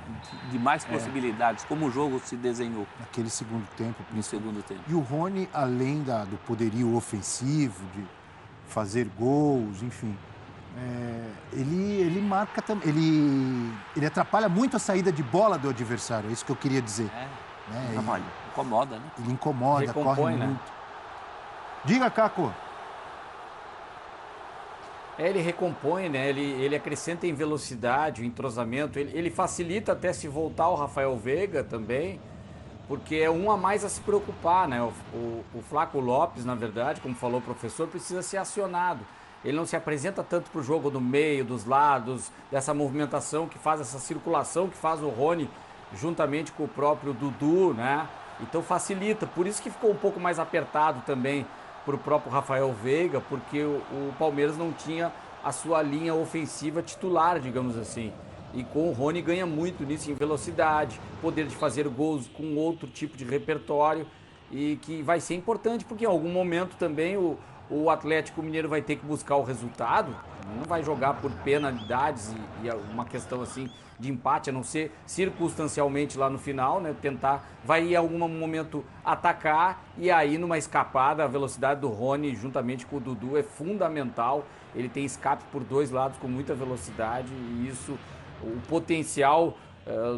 de mais possibilidades, como o jogo se desenhou Naquele segundo tempo. no segundo tempo. E o Rony, além do poderio ofensivo, de fazer gols, enfim, ele marca também. Ele atrapalha muito a saída de bola do adversário, é isso que eu queria dizer. Né? Trabalho. Incomoda, né? Ele incomoda, Recompõe, corre né? muito. Diga, Caco. Ele recompõe, né? Ele acrescenta em velocidade, o entrosamento. Ele facilita até se voltar o Rafael Veiga também, porque é um a mais a se preocupar, né? O Flaco Lopes, na verdade, como falou o professor, precisa ser acionado. Ele não se apresenta tanto para o jogo do meio, dos lados, dessa movimentação que faz, essa circulação que faz o Rony juntamente com o próprio Dudu, né? Então facilita. Por isso que ficou um pouco mais apertado também para o próprio Rafael Veiga, porque o Palmeiras não tinha a sua linha ofensiva titular, digamos assim. E com o Rony ganha muito nisso, em velocidade, poder de fazer gols com outro tipo de repertório, e que vai ser importante, porque em algum momento também o Atlético Mineiro vai ter que buscar o resultado, não vai jogar por penalidades e uma questão assim de empate, a não ser circunstancialmente lá no final, né? Vai em algum momento atacar, e aí numa escapada a velocidade do Rony juntamente com o Dudu é fundamental. Ele tem escape por dois lados com muita velocidade, e isso, o potencial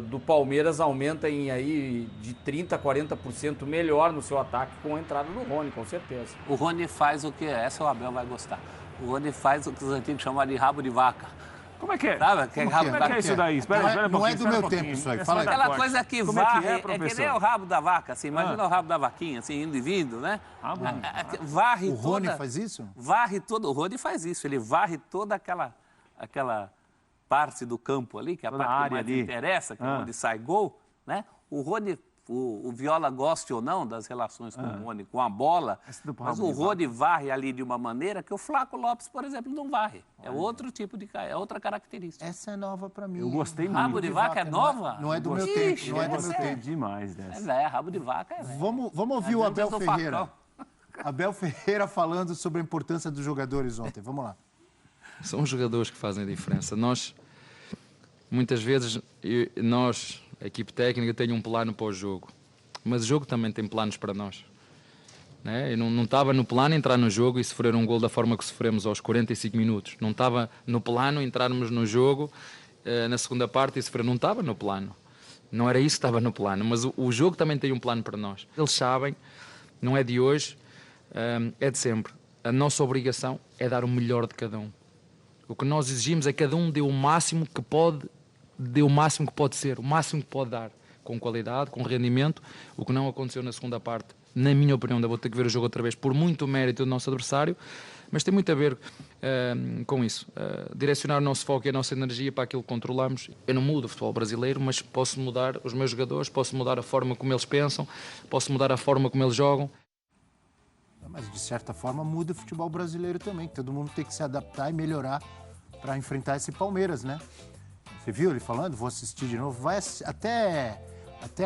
do Palmeiras aumenta em aí de 30% a 40% melhor no seu ataque com a entrada do Rony, com certeza. O Rony faz o que? Essa o Abel vai gostar. O Rony faz o que os antigos chamavam de rabo de vaca. Como é que é? Sabe? Como é que é isso daí? Espera Não é um do pouquinho, meu espera um tempo pouquinho. isso aí. Essa Fala aí. vai dar Aquela corte. coisa que Como varre, é que que nem professor? o rabo da vaca, assim. Imagina o rabo da vaquinha, assim, indo e vindo, né? Varre O Rony toda... faz isso? Varre todo... O Rony faz isso. Ele varre toda aquela parte do campo ali, que é a Toda parte a que área mais ali. interessa, que é onde sai gol, né? O Rony... O Viola goste ou não das relações com o Rony, com a bola, mas o Rony varre ali de uma maneira que o Flaco Lopes, por exemplo, não varre. É outro tipo de... É outra característica. Essa é nova pra mim. Eu gostei muito. Rabo de vaca é nova? Não é do meu Ixi, tempo. Não é do meu você- tempo. Demais dessa. É velho, rabo de vaca é velho. Vamos ouvir o É Abel do Ferreira. facão. Abel Ferreira falando sobre a importância dos jogadores ontem. Vamos lá. São os jogadores que fazem a diferença. Nós, muitas vezes, a equipe técnica, tem um plano para o jogo. Mas o jogo também tem planos para nós. Né? Eu não estava no plano entrar no jogo e sofrer um gol da forma que sofremos aos 45 minutos. Não estava no plano entrarmos no jogo na segunda parte e sofrer. Não estava no plano. Não era isso que estava no plano. Mas o jogo também tem um plano para nós. Eles sabem, não é de hoje, é de sempre. A nossa obrigação é dar o melhor de cada um. O que nós exigimos é que cada um dê o máximo que pode, ser, o máximo que pode dar. Com qualidade, com rendimento, o que não aconteceu na segunda parte. Na minha opinião, ainda vou ter que ver o jogo outra vez, por muito mérito do nosso adversário, mas tem muito a ver com isso. Direcionar o nosso foco e a nossa energia para aquilo que controlamos. Eu não mudo o futebol brasileiro, mas posso mudar os meus jogadores, posso mudar a forma como eles pensam, posso mudar a forma como eles jogam. Mas, de certa forma, muda o futebol brasileiro também. Todo mundo tem que se adaptar e melhorar para enfrentar esse Palmeiras, né? Você viu ele falando? Vou assistir de novo. Vai até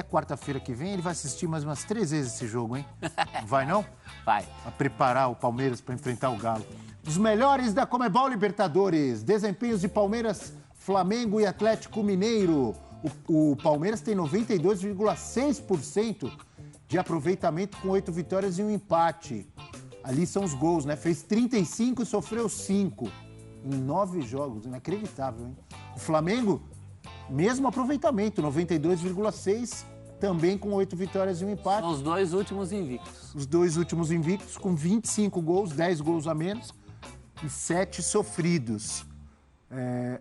quarta-feira que vem, ele vai assistir mais umas 3 vezes esse jogo, hein? Vai não? Vai. A preparar o Palmeiras para enfrentar o Galo. Os melhores da Conmebol Libertadores. Desempenhos de Palmeiras, Flamengo e Atlético Mineiro. O Palmeiras tem 92,6% de aproveitamento com 8 vitórias e um empate. Ali são os gols, né? Fez 35 e sofreu 5 em 9 jogos. Inacreditável, hein? O Flamengo, mesmo aproveitamento, 92,6, também com 8 vitórias e um empate. São os 2 últimos invictos. Os 2 últimos invictos com 25 gols, 10 gols a menos e 7 sofridos.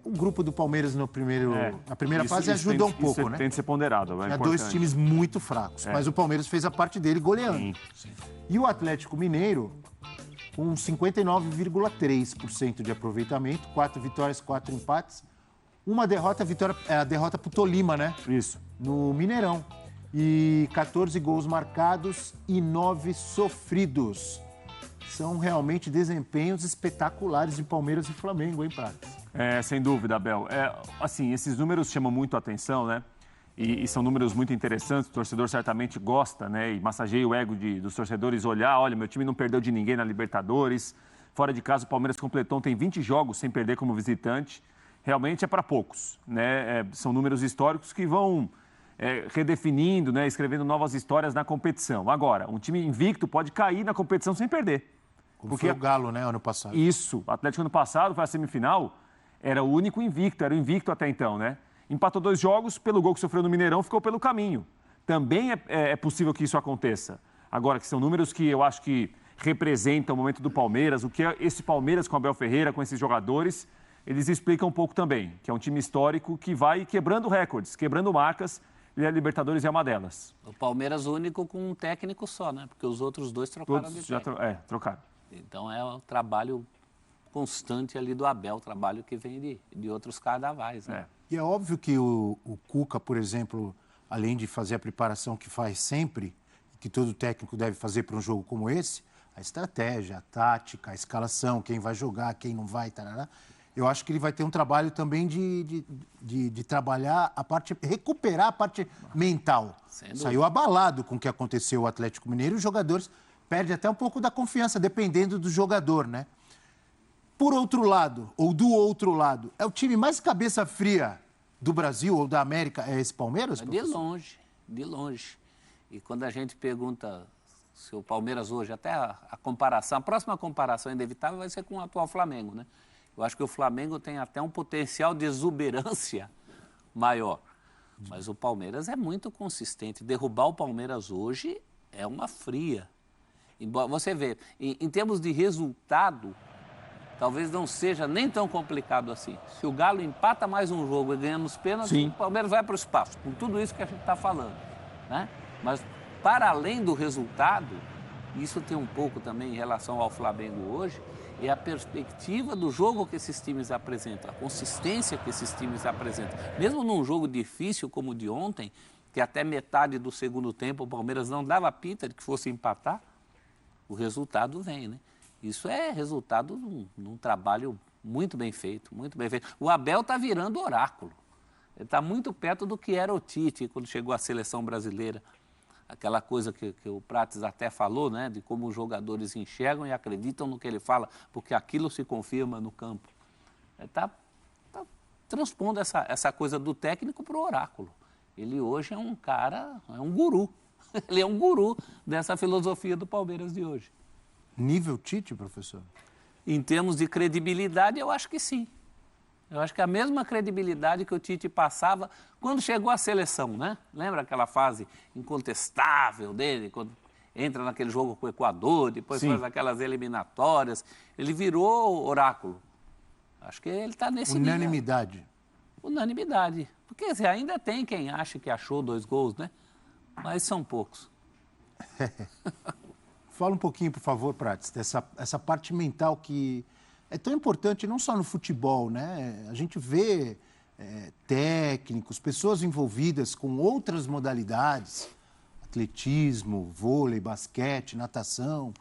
O grupo do Palmeiras na primeira fase ajuda um pouco, né? Tem de ser ponderado. Tinha 2 times muito fracos, mas o Palmeiras fez a parte dele goleando. Sim. E o Atlético Mineiro, com 59,3% de aproveitamento, 4 vitórias, 4 empates. Uma derrota, a derrota pro Tolima, né? Isso. No Mineirão. E 14 gols marcados e 9 sofridos. São realmente desempenhos espetaculares de Palmeiras e Flamengo, hein, Prates? Sem dúvida, Abel. Assim, esses números chamam muito a atenção, né? E são números muito interessantes. O torcedor certamente gosta, né? E massageia o ego dos torcedores olhar. Olha, meu time não perdeu de ninguém na Libertadores. Fora de casa, o Palmeiras completou, tem 20 jogos sem perder como visitante. Realmente é para poucos, né? São números históricos que vão redefinindo, né? Escrevendo novas histórias na competição. Agora, um time invicto pode cair na competição sem perder. Como foi o Galo, né, ano passado. Isso. O Atlético ano passado foi a semifinal, era o único invicto, era o invicto até então, né? Empatou 2 jogos, pelo gol que sofreu no Mineirão, ficou pelo caminho. Também é possível que isso aconteça. Agora, que são números que eu acho que representam o momento do Palmeiras, o que é esse Palmeiras com Abel Ferreira, com esses jogadores, eles explicam um pouco também, que é um time histórico que vai quebrando recordes, quebrando marcas, e a Libertadores é uma delas. O Palmeiras único com um técnico só, né? Porque os outros 2 trocaram Todos de já técnico. trocaram. Então é um trabalho constante ali do Abel, trabalho que vem de outros carnavais, né? E é óbvio que o Cuca, por exemplo, além de fazer a preparação que faz sempre, que todo técnico deve fazer para um jogo como esse, a estratégia, a tática, a escalação, quem vai jogar, quem não vai, tarará. Eu acho que ele vai ter um trabalho também de trabalhar a parte, recuperar a parte mental. Saiu abalado com o que aconteceu o Atlético Mineiro e os jogadores perdem até um pouco da confiança, dependendo do jogador, né? Por outro lado, ou do outro lado, é o time mais cabeça fria do Brasil ou da América, é esse Palmeiras? De longe, de longe. E quando a gente pergunta se o Palmeiras hoje, até a comparação, a próxima comparação inevitável vai ser com o atual Flamengo, né? Eu acho que o Flamengo tem até um potencial de exuberância maior. Mas o Palmeiras é muito consistente. Derrubar o Palmeiras hoje é uma fria. Você vê, em termos de resultado, talvez não seja nem tão complicado assim. Se o Galo empata mais um jogo e ganha nos pênaltis, o Palmeiras vai para o espaço, com tudo isso que a gente está falando, né? Mas, para além do resultado, isso tem um pouco também em relação ao Flamengo hoje, é a perspectiva do jogo que esses times apresentam, a consistência que esses times apresentam. Mesmo num jogo difícil como o de ontem, que até metade do segundo tempo o Palmeiras não dava pinta de que fosse empatar, o resultado vem, né? Isso é resultado de um trabalho muito bem feito, muito bem feito. O Abel está virando oráculo. Ele está muito perto do que era o Tite quando chegou à seleção brasileira. Aquela coisa que o Prates até falou, né? De como os jogadores enxergam e acreditam no que ele fala, porque aquilo se confirma no campo. Ele está transpondo essa coisa do técnico para o oráculo. Ele hoje é um cara, é um guru. Ele é um guru dessa filosofia do Palmeiras de hoje. Nível Tite, professor? Em termos de credibilidade, eu acho que sim. Eu acho que a mesma credibilidade que o Tite passava quando chegou à seleção, né? Lembra aquela fase incontestável dele, quando entra naquele jogo com o Equador, depois faz aquelas eliminatórias. Ele virou oráculo. Acho que ele está nesse nível. Unanimidade. Unanimidade. Porque ainda tem quem acha que achou 2 gols, né? Mas são poucos. Fala um pouquinho, por favor, Prates, dessa parte mental que é tão importante não só no futebol, né? A gente vê técnicos, pessoas envolvidas com outras modalidades, atletismo, vôlei, basquete, natação,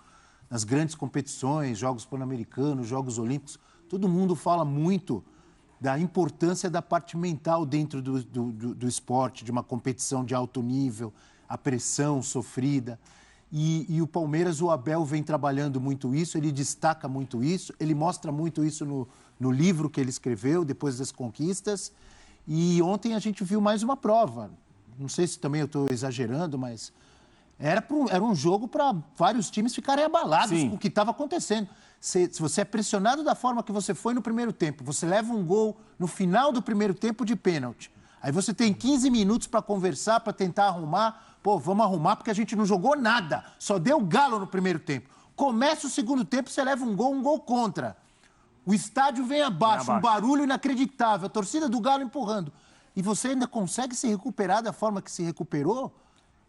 nas grandes competições, Jogos Pan-Americanos, Jogos Olímpicos. Todo mundo fala muito da importância da parte mental dentro do esporte, de uma competição de alto nível, a pressão sofrida. E o Palmeiras, o Abel vem trabalhando muito isso, ele destaca muito isso, ele mostra muito isso no livro que ele escreveu, Depois das Conquistas. E ontem a gente viu mais uma prova. Não sei se também eu estou exagerando, mas Era um jogo para vários times ficarem abalados com o que estava acontecendo. Se você é pressionado da forma que você foi no primeiro tempo, você leva um gol no final do primeiro tempo de pênalti. Aí você tem 15 minutos para conversar, para tentar arrumar. Pô, vamos arrumar porque a gente não jogou nada. Só deu galo no primeiro tempo. Começa o segundo tempo, você leva um gol contra. O estádio vem abaixo, um barulho inacreditável, a torcida do Galo empurrando. E você ainda consegue se recuperar da forma que se recuperou?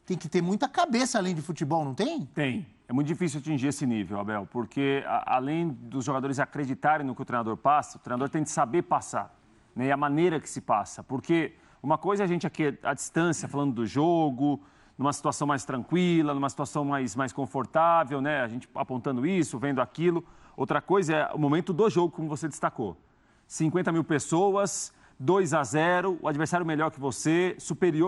Tem que ter muita cabeça além de futebol, não tem? Tem. É muito difícil atingir esse nível, Abel, porque além dos jogadores acreditarem no que o treinador passa, o treinador tem que saber passar, né? E a maneira que se passa. Porque uma coisa é a gente aqui à distância, falando do jogo, numa situação mais tranquila, numa situação mais confortável, né? A gente apontando isso, vendo aquilo. Outra coisa é o momento do jogo, como você destacou. 50 mil pessoas, 2-0, o adversário melhor que você,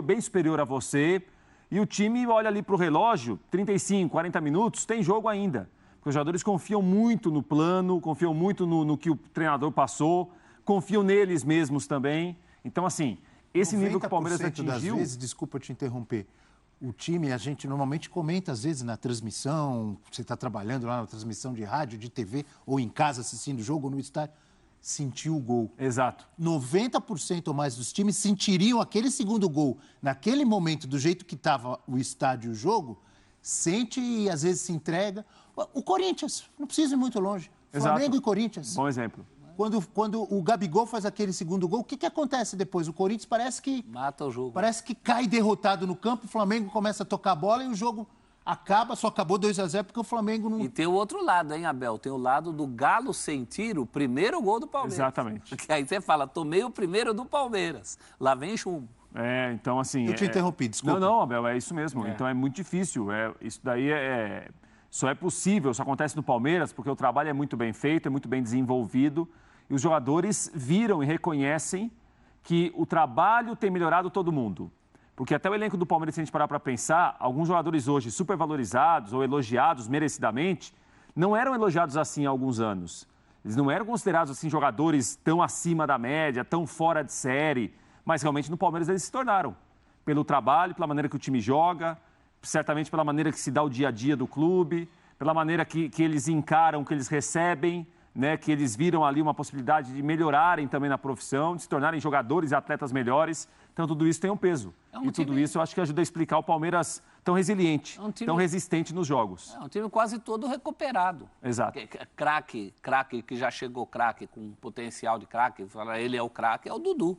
bem superior a você. E o time olha ali para o relógio, 35, 40 minutos, tem jogo ainda. Porque os jogadores confiam muito no plano, confiam muito no que o treinador passou, confiam neles mesmos também. Então, assim, esse nível que o Palmeiras atingiu... das vezes, desculpa te interromper, o time, a gente normalmente comenta, às vezes, na transmissão, você está trabalhando lá na transmissão de rádio, de TV, ou em casa assistindo o jogo, ou no estádio, sentiu o gol. Exato. 90% ou mais dos times sentiriam aquele segundo gol naquele momento, do jeito que estava o estádio e o jogo, sente e às vezes se entrega. O Corinthians, não precisa ir muito longe. Exato. Flamengo e Corinthians. Bom exemplo. Quando o Gabigol faz aquele segundo gol, o que acontece depois? O Corinthians parece que... mata o jogo. Parece que cai derrotado no campo, o Flamengo começa a tocar a bola e o jogo... só acabou 2-0 porque o Flamengo não... E tem o outro lado, hein, Abel? Tem o lado do Galo sentir o primeiro gol do Palmeiras. Exatamente. Porque aí você fala, tomei o primeiro do Palmeiras. Lá vem chumbo. Então assim... Eu te interrompi, desculpa. Não, Abel, é isso mesmo. Então é muito difícil. Isso daí só é possível, só acontece no Palmeiras porque o trabalho é muito bem feito, é muito bem desenvolvido. E os jogadores viram e reconhecem que o trabalho tem melhorado todo mundo. Porque até o elenco do Palmeiras, se a gente parar para pensar, alguns jogadores hoje supervalorizados ou elogiados merecidamente, não eram elogiados assim há alguns anos. Eles não eram considerados assim jogadores tão acima da média, tão fora de série, mas realmente no Palmeiras eles se tornaram. Pelo trabalho, pela maneira que o time joga, certamente pela maneira que se dá o dia a dia do clube, pela maneira que eles encaram, que eles recebem, né, que eles viram ali uma possibilidade de melhorarem também na profissão, de se tornarem jogadores e atletas melhores. Então, tudo isso tem um peso. Tudo isso eu acho que ajuda a explicar o Palmeiras tão resiliente, tão resistente nos jogos. É um time quase todo recuperado. Exato. Craque, que já chegou craque, com potencial de craque, ele é o craque, é o Dudu.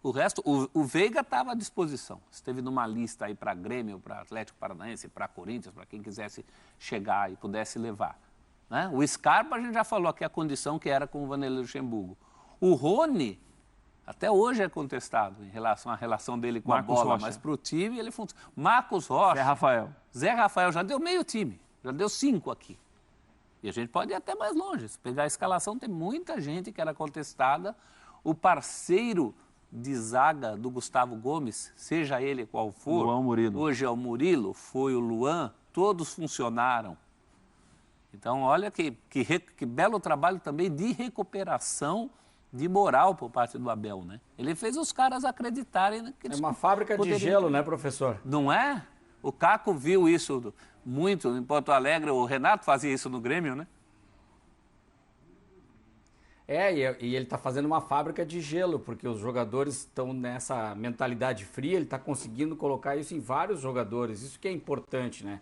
O resto, o Veiga estava à disposição. Esteve numa lista aí para Grêmio, para Atlético Paranaense, para Corinthians, para quem quisesse chegar e pudesse levar. Né? O Scarpa, a gente já falou aqui a condição que era com o Vanderlei Luxemburgo. O Rony, até hoje é contestado em relação à relação dele com Marcos a bola, Rocha. mas para o time ele funciona. Marcos Rocha. Zé Rafael já deu meio time, já deu 5 aqui. E a gente pode ir até mais longe. Se pegar a escalação, tem muita gente que era contestada. O parceiro de zaga do Gustavo Gomes, seja ele qual for, Luan Murilo. Hoje é o Murilo, foi o Luan, todos funcionaram. Então, olha que belo trabalho também de recuperação de moral por parte do Abel, né? Ele fez os caras acreditarem que eles uma fábrica de gelo, né, professor? Não é? O Caco viu isso muito em Porto Alegre, o Renato fazia isso no Grêmio, né? E ele está fazendo uma fábrica de gelo, porque os jogadores estão nessa mentalidade fria, ele está conseguindo colocar isso em vários jogadores, isso que é importante, né?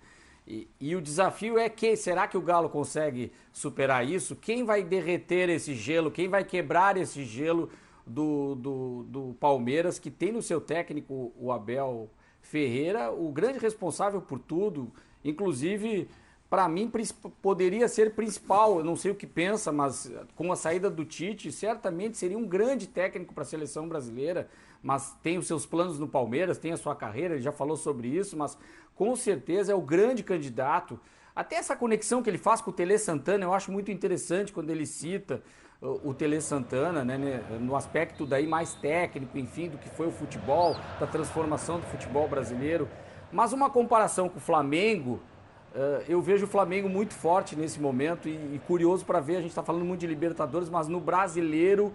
E o desafio é será que o Galo consegue superar isso? Quem vai derreter esse gelo? Quem vai quebrar esse gelo do Palmeiras, que tem no seu técnico o Abel Ferreira, o grande responsável por tudo, inclusive, para mim, poderia ser principal, eu não sei o que pensa, mas com a saída do Tite, certamente seria um grande técnico para a seleção brasileira, mas tem os seus planos no Palmeiras, tem a sua carreira, ele já falou sobre isso, mas com certeza é o grande candidato. Até essa conexão que ele faz com o Tele Santana, eu acho muito interessante quando ele cita o Tele Santana, né, no aspecto daí mais técnico, enfim, do que foi o futebol, da transformação do futebol brasileiro. Mas uma comparação com o Flamengo, eu vejo o Flamengo muito forte nesse momento e curioso para ver, a gente está falando muito de Libertadores, mas no brasileiro,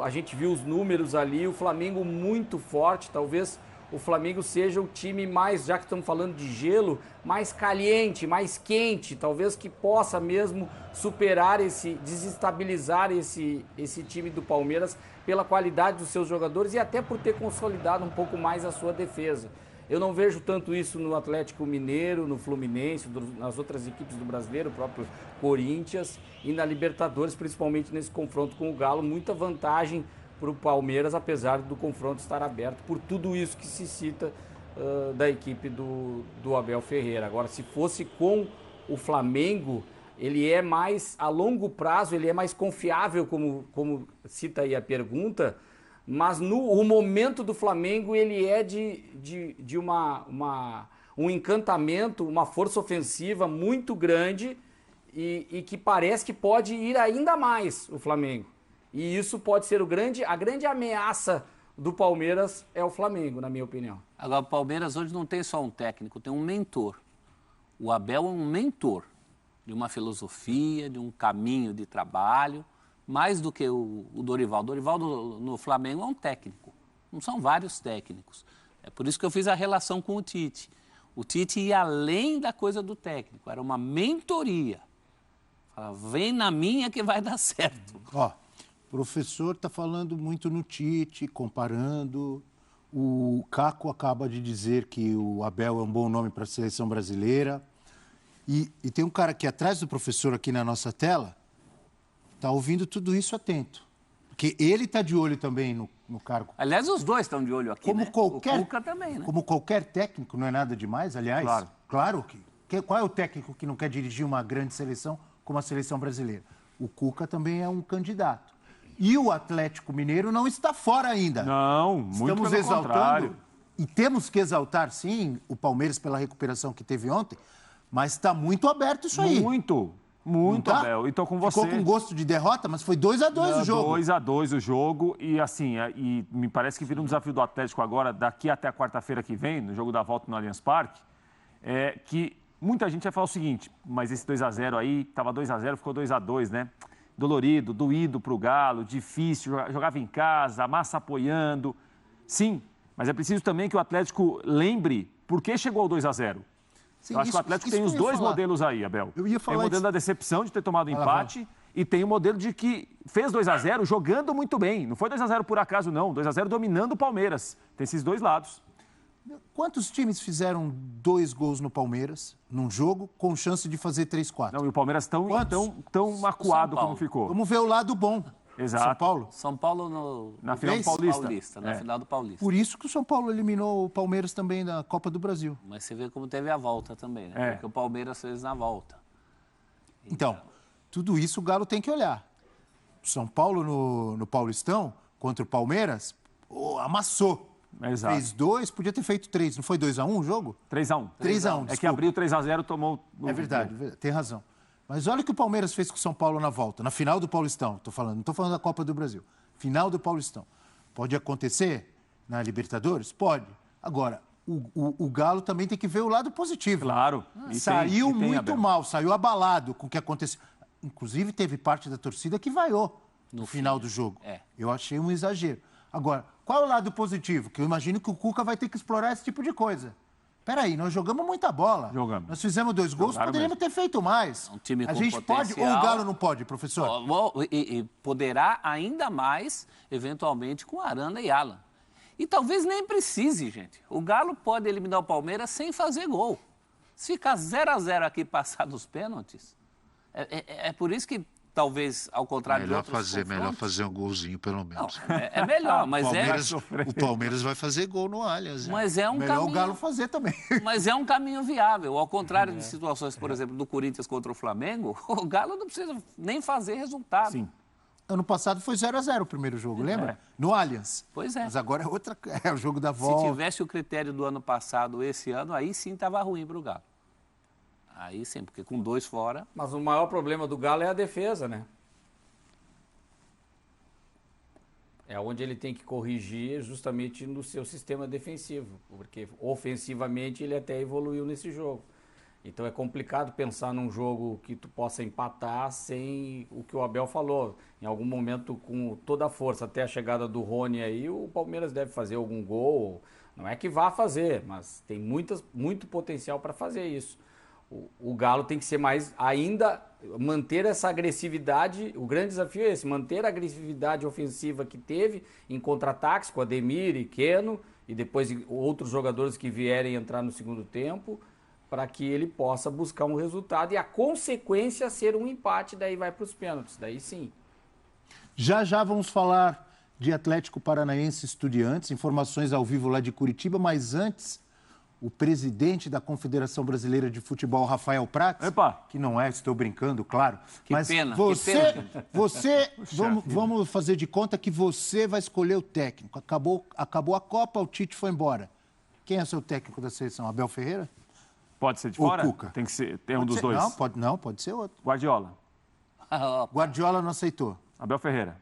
a gente viu os números ali, o Flamengo muito forte, talvez o Flamengo seja o time mais, já que estamos falando de gelo, mais caliente, mais quente, talvez que possa mesmo superar desestabilizar esse time do Palmeiras pela qualidade dos seus jogadores e até por ter consolidado um pouco mais a sua defesa. Eu não vejo tanto isso no Atlético Mineiro, no Fluminense, nas outras equipes do Brasileiro, o próprio Corinthians e na Libertadores, principalmente nesse confronto com o Galo, muita vantagem para o Palmeiras, apesar do confronto estar aberto, por tudo isso que se cita da equipe do Abel Ferreira. Agora, se fosse com o Flamengo, ele é mais, a longo prazo, ele é mais confiável, como cita aí a pergunta, mas o momento do Flamengo, ele é de um encantamento, uma força ofensiva muito grande e que parece que pode ir ainda mais o Flamengo. E isso pode ser a grande ameaça do Palmeiras é o Flamengo, na minha opinião. Agora, o Palmeiras hoje não tem só um técnico, tem um mentor. O Abel é um mentor de uma filosofia, de um caminho de trabalho, mais do que o Dorival. O Dorival no Flamengo é um técnico, não são vários técnicos. É por isso que eu fiz a relação com o Tite. O Tite ia além da coisa do técnico, era uma mentoria. Falava, vem na minha que vai dar certo. Ó, o professor está falando muito no Tite, comparando. O Caco acaba de dizer que o Abel é um bom nome para a seleção brasileira. E tem um cara aqui atrás do professor, aqui na nossa tela, está ouvindo tudo isso atento. Porque ele está de olho também no cargo. Aliás, os dois estão de olho aqui, como né? Qualquer, o Cuca também, né? Como qualquer técnico, não é nada demais, aliás. Claro que qual é o técnico que não quer dirigir uma grande seleção como a seleção brasileira? O Cuca também é um candidato. E o Atlético Mineiro não está fora ainda. Não, muito Estamos pelo exaltando, contrário. e temos que exaltar, sim, o Palmeiras pela recuperação que teve ontem, mas está muito aberto isso aí. Muito, Tá? Abel. E tô com você. Ficou com gosto de derrota, mas foi 2-2 o jogo. 2-2 o jogo. E assim, e me parece que vira um desafio do Atlético agora, daqui até a quarta-feira que vem, no jogo da volta no Allianz Parque, que muita gente vai falar o seguinte, mas esse 2-0 aí, estava 2-0, ficou 2-2, né? Dolorido, doído pro Galo, difícil, jogava em casa, a massa apoiando. Sim, mas é preciso também que o Atlético lembre por que chegou ao 2-0. Sim, Eu acho que o Atlético tem os dois modelos aí, Abel. Eu ia falar tem o modelo da decepção de ter tomado empate e tem o modelo de que fez 2-0 jogando muito bem. Não foi 2-0 por acaso, não. 2-0 dominando o Palmeiras. Tem esses dois lados. Quantos times fizeram 2 gols no Palmeiras, num jogo, com chance de fazer 3-4? Não, e o Palmeiras tão macuado como ficou. Vamos ver o lado bom. Exato. São Paulo? São Paulo na final do Paulista. Na final do Paulista. Por isso que o São Paulo eliminou o Palmeiras também da Copa do Brasil. Mas você vê como teve a volta também, né? Porque o Palmeiras fez na volta. Então, tudo isso o Galo tem que olhar. O São Paulo no Paulistão, contra o Palmeiras, amassou. Exato. Fez 2, podia ter feito 3. Não foi 2-1 o jogo? 3-1. 3-1, É que abriu 3-0, tomou... É verdade, tem razão. Mas olha o que o Palmeiras fez com o São Paulo na volta, na final do Paulistão. Não estou falando da Copa do Brasil. Final do Paulistão. Pode acontecer na Libertadores? Pode. Agora, o Galo também tem que ver o lado positivo. Claro. Saiu muito mal, saiu abalado com o que aconteceu. Inclusive, teve parte da torcida que vaiou no final do jogo. Eu achei um exagero. Agora, qual é o lado positivo? Que eu imagino que o Cuca vai ter que explorar esse tipo de coisa. Peraí, nós jogamos muita bola. Jogamos. Nós fizemos 2 gols, poderíamos ter feito mais. Um time a com gente pode ou o Galo não pode, professor? E poderá ainda mais, eventualmente, com Arana e Alan. E talvez nem precise, gente. O Galo pode eliminar o Palmeiras sem fazer gol. Se ficar 0-0 aqui passar dos pênaltis, é por isso que talvez, ao contrário de outros confrontos... Melhor fazer um golzinho, pelo menos. Não, é melhor, mas o Palmeiras vai fazer gol no Allianz. Mas é um melhor caminho... o Galo fazer também. Mas é um caminho viável. Ao contrário de situações, por exemplo, do Corinthians contra o Flamengo, o Galo não precisa nem fazer resultado. Sim. Ano passado foi 0-0 o primeiro jogo, lembra? No Allianz. Pois é. Mas agora é o jogo da volta. Se tivesse o critério do ano passado, esse ano, aí sim estava ruim para o Galo. Aí sim, porque com 2 fora... Mas o maior problema do Galo é a defesa, né? É onde ele tem que corrigir justamente no seu sistema defensivo, porque ofensivamente ele até evoluiu nesse jogo. Então é complicado pensar num jogo que tu possa empatar sem o que o Abel falou. Em algum momento, com toda a força, até a chegada do Rony aí, o Palmeiras deve fazer algum gol, Não é que vá fazer, mas tem muito potencial para fazer isso. O Galo tem que ser mais, ainda manter essa agressividade. O grande desafio é esse, manter a agressividade ofensiva que teve em contra-ataques com Ademir e Keno, e depois outros jogadores que vierem entrar no segundo tempo, para que ele possa buscar um resultado e a consequência ser um empate, daí vai para os pênaltis, daí sim. Já vamos falar de Atlético Paranaense Estudiantes, informações ao vivo lá de Curitiba, mas antes, o presidente da Confederação Brasileira de Futebol, Rafael Prats, que não é, estou brincando, claro, mas pena, vamos fazer de conta que você vai escolher o técnico. Acabou a Copa, o Tite foi embora. Quem é seu técnico da seleção? Abel Ferreira? Pode ser de fora? Cuca? Tem que ser, tem um dos dois. Pode ser outro. Guardiola. Guardiola não aceitou. Abel Ferreira.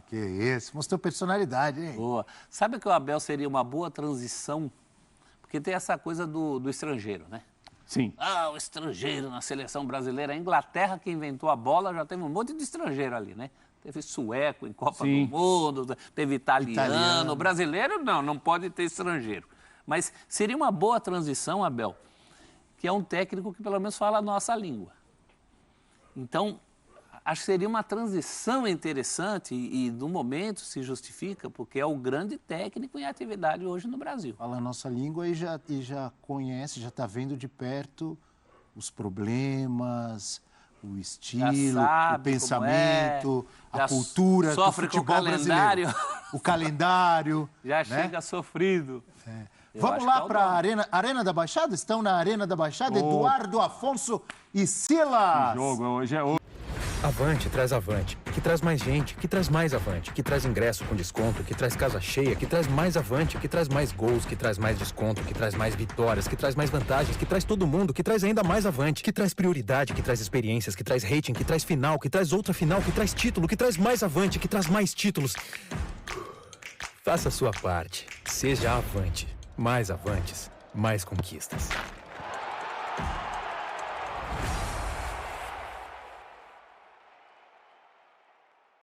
Que isso. Mostrou personalidade, hein? Boa. Sabe que o Abel seria uma boa transição? Porque tem essa coisa do estrangeiro, né? Sim. O estrangeiro na seleção brasileira. A Inglaterra que inventou a bola já teve um monte de estrangeiro ali, né? Teve sueco em Copa do Mundo, teve italiano. Brasileiro não pode ter estrangeiro. Mas seria uma boa transição, Abel, que é um técnico que pelo menos fala a nossa língua. Então, acho que seria uma transição interessante e no momento se justifica, porque é o grande técnico em atividade hoje no Brasil. Fala a nossa língua e já conhece, já está vendo de perto os problemas, o estilo, o pensamento, a cultura do futebol brasileiro. O calendário. Já chega sofrido. Vamos lá para a Arena da Baixada? Estão na Arena da Baixada, Eduardo, Afonso e Silas. O jogo hoje é hoje. Avante traz Avante, que traz mais gente, que traz mais Avante, que traz ingresso com desconto, que traz casa cheia, que traz mais Avante, que traz mais gols, que traz mais desconto, que traz mais vitórias, que traz mais vantagens, que traz todo mundo, que traz ainda mais Avante, que traz prioridade, que traz experiências, que traz rating, que traz final, que traz outra final, que traz título, que traz mais Avante, que traz mais títulos. Faça a sua parte. Seja Avante. Mais Avantes, mais conquistas.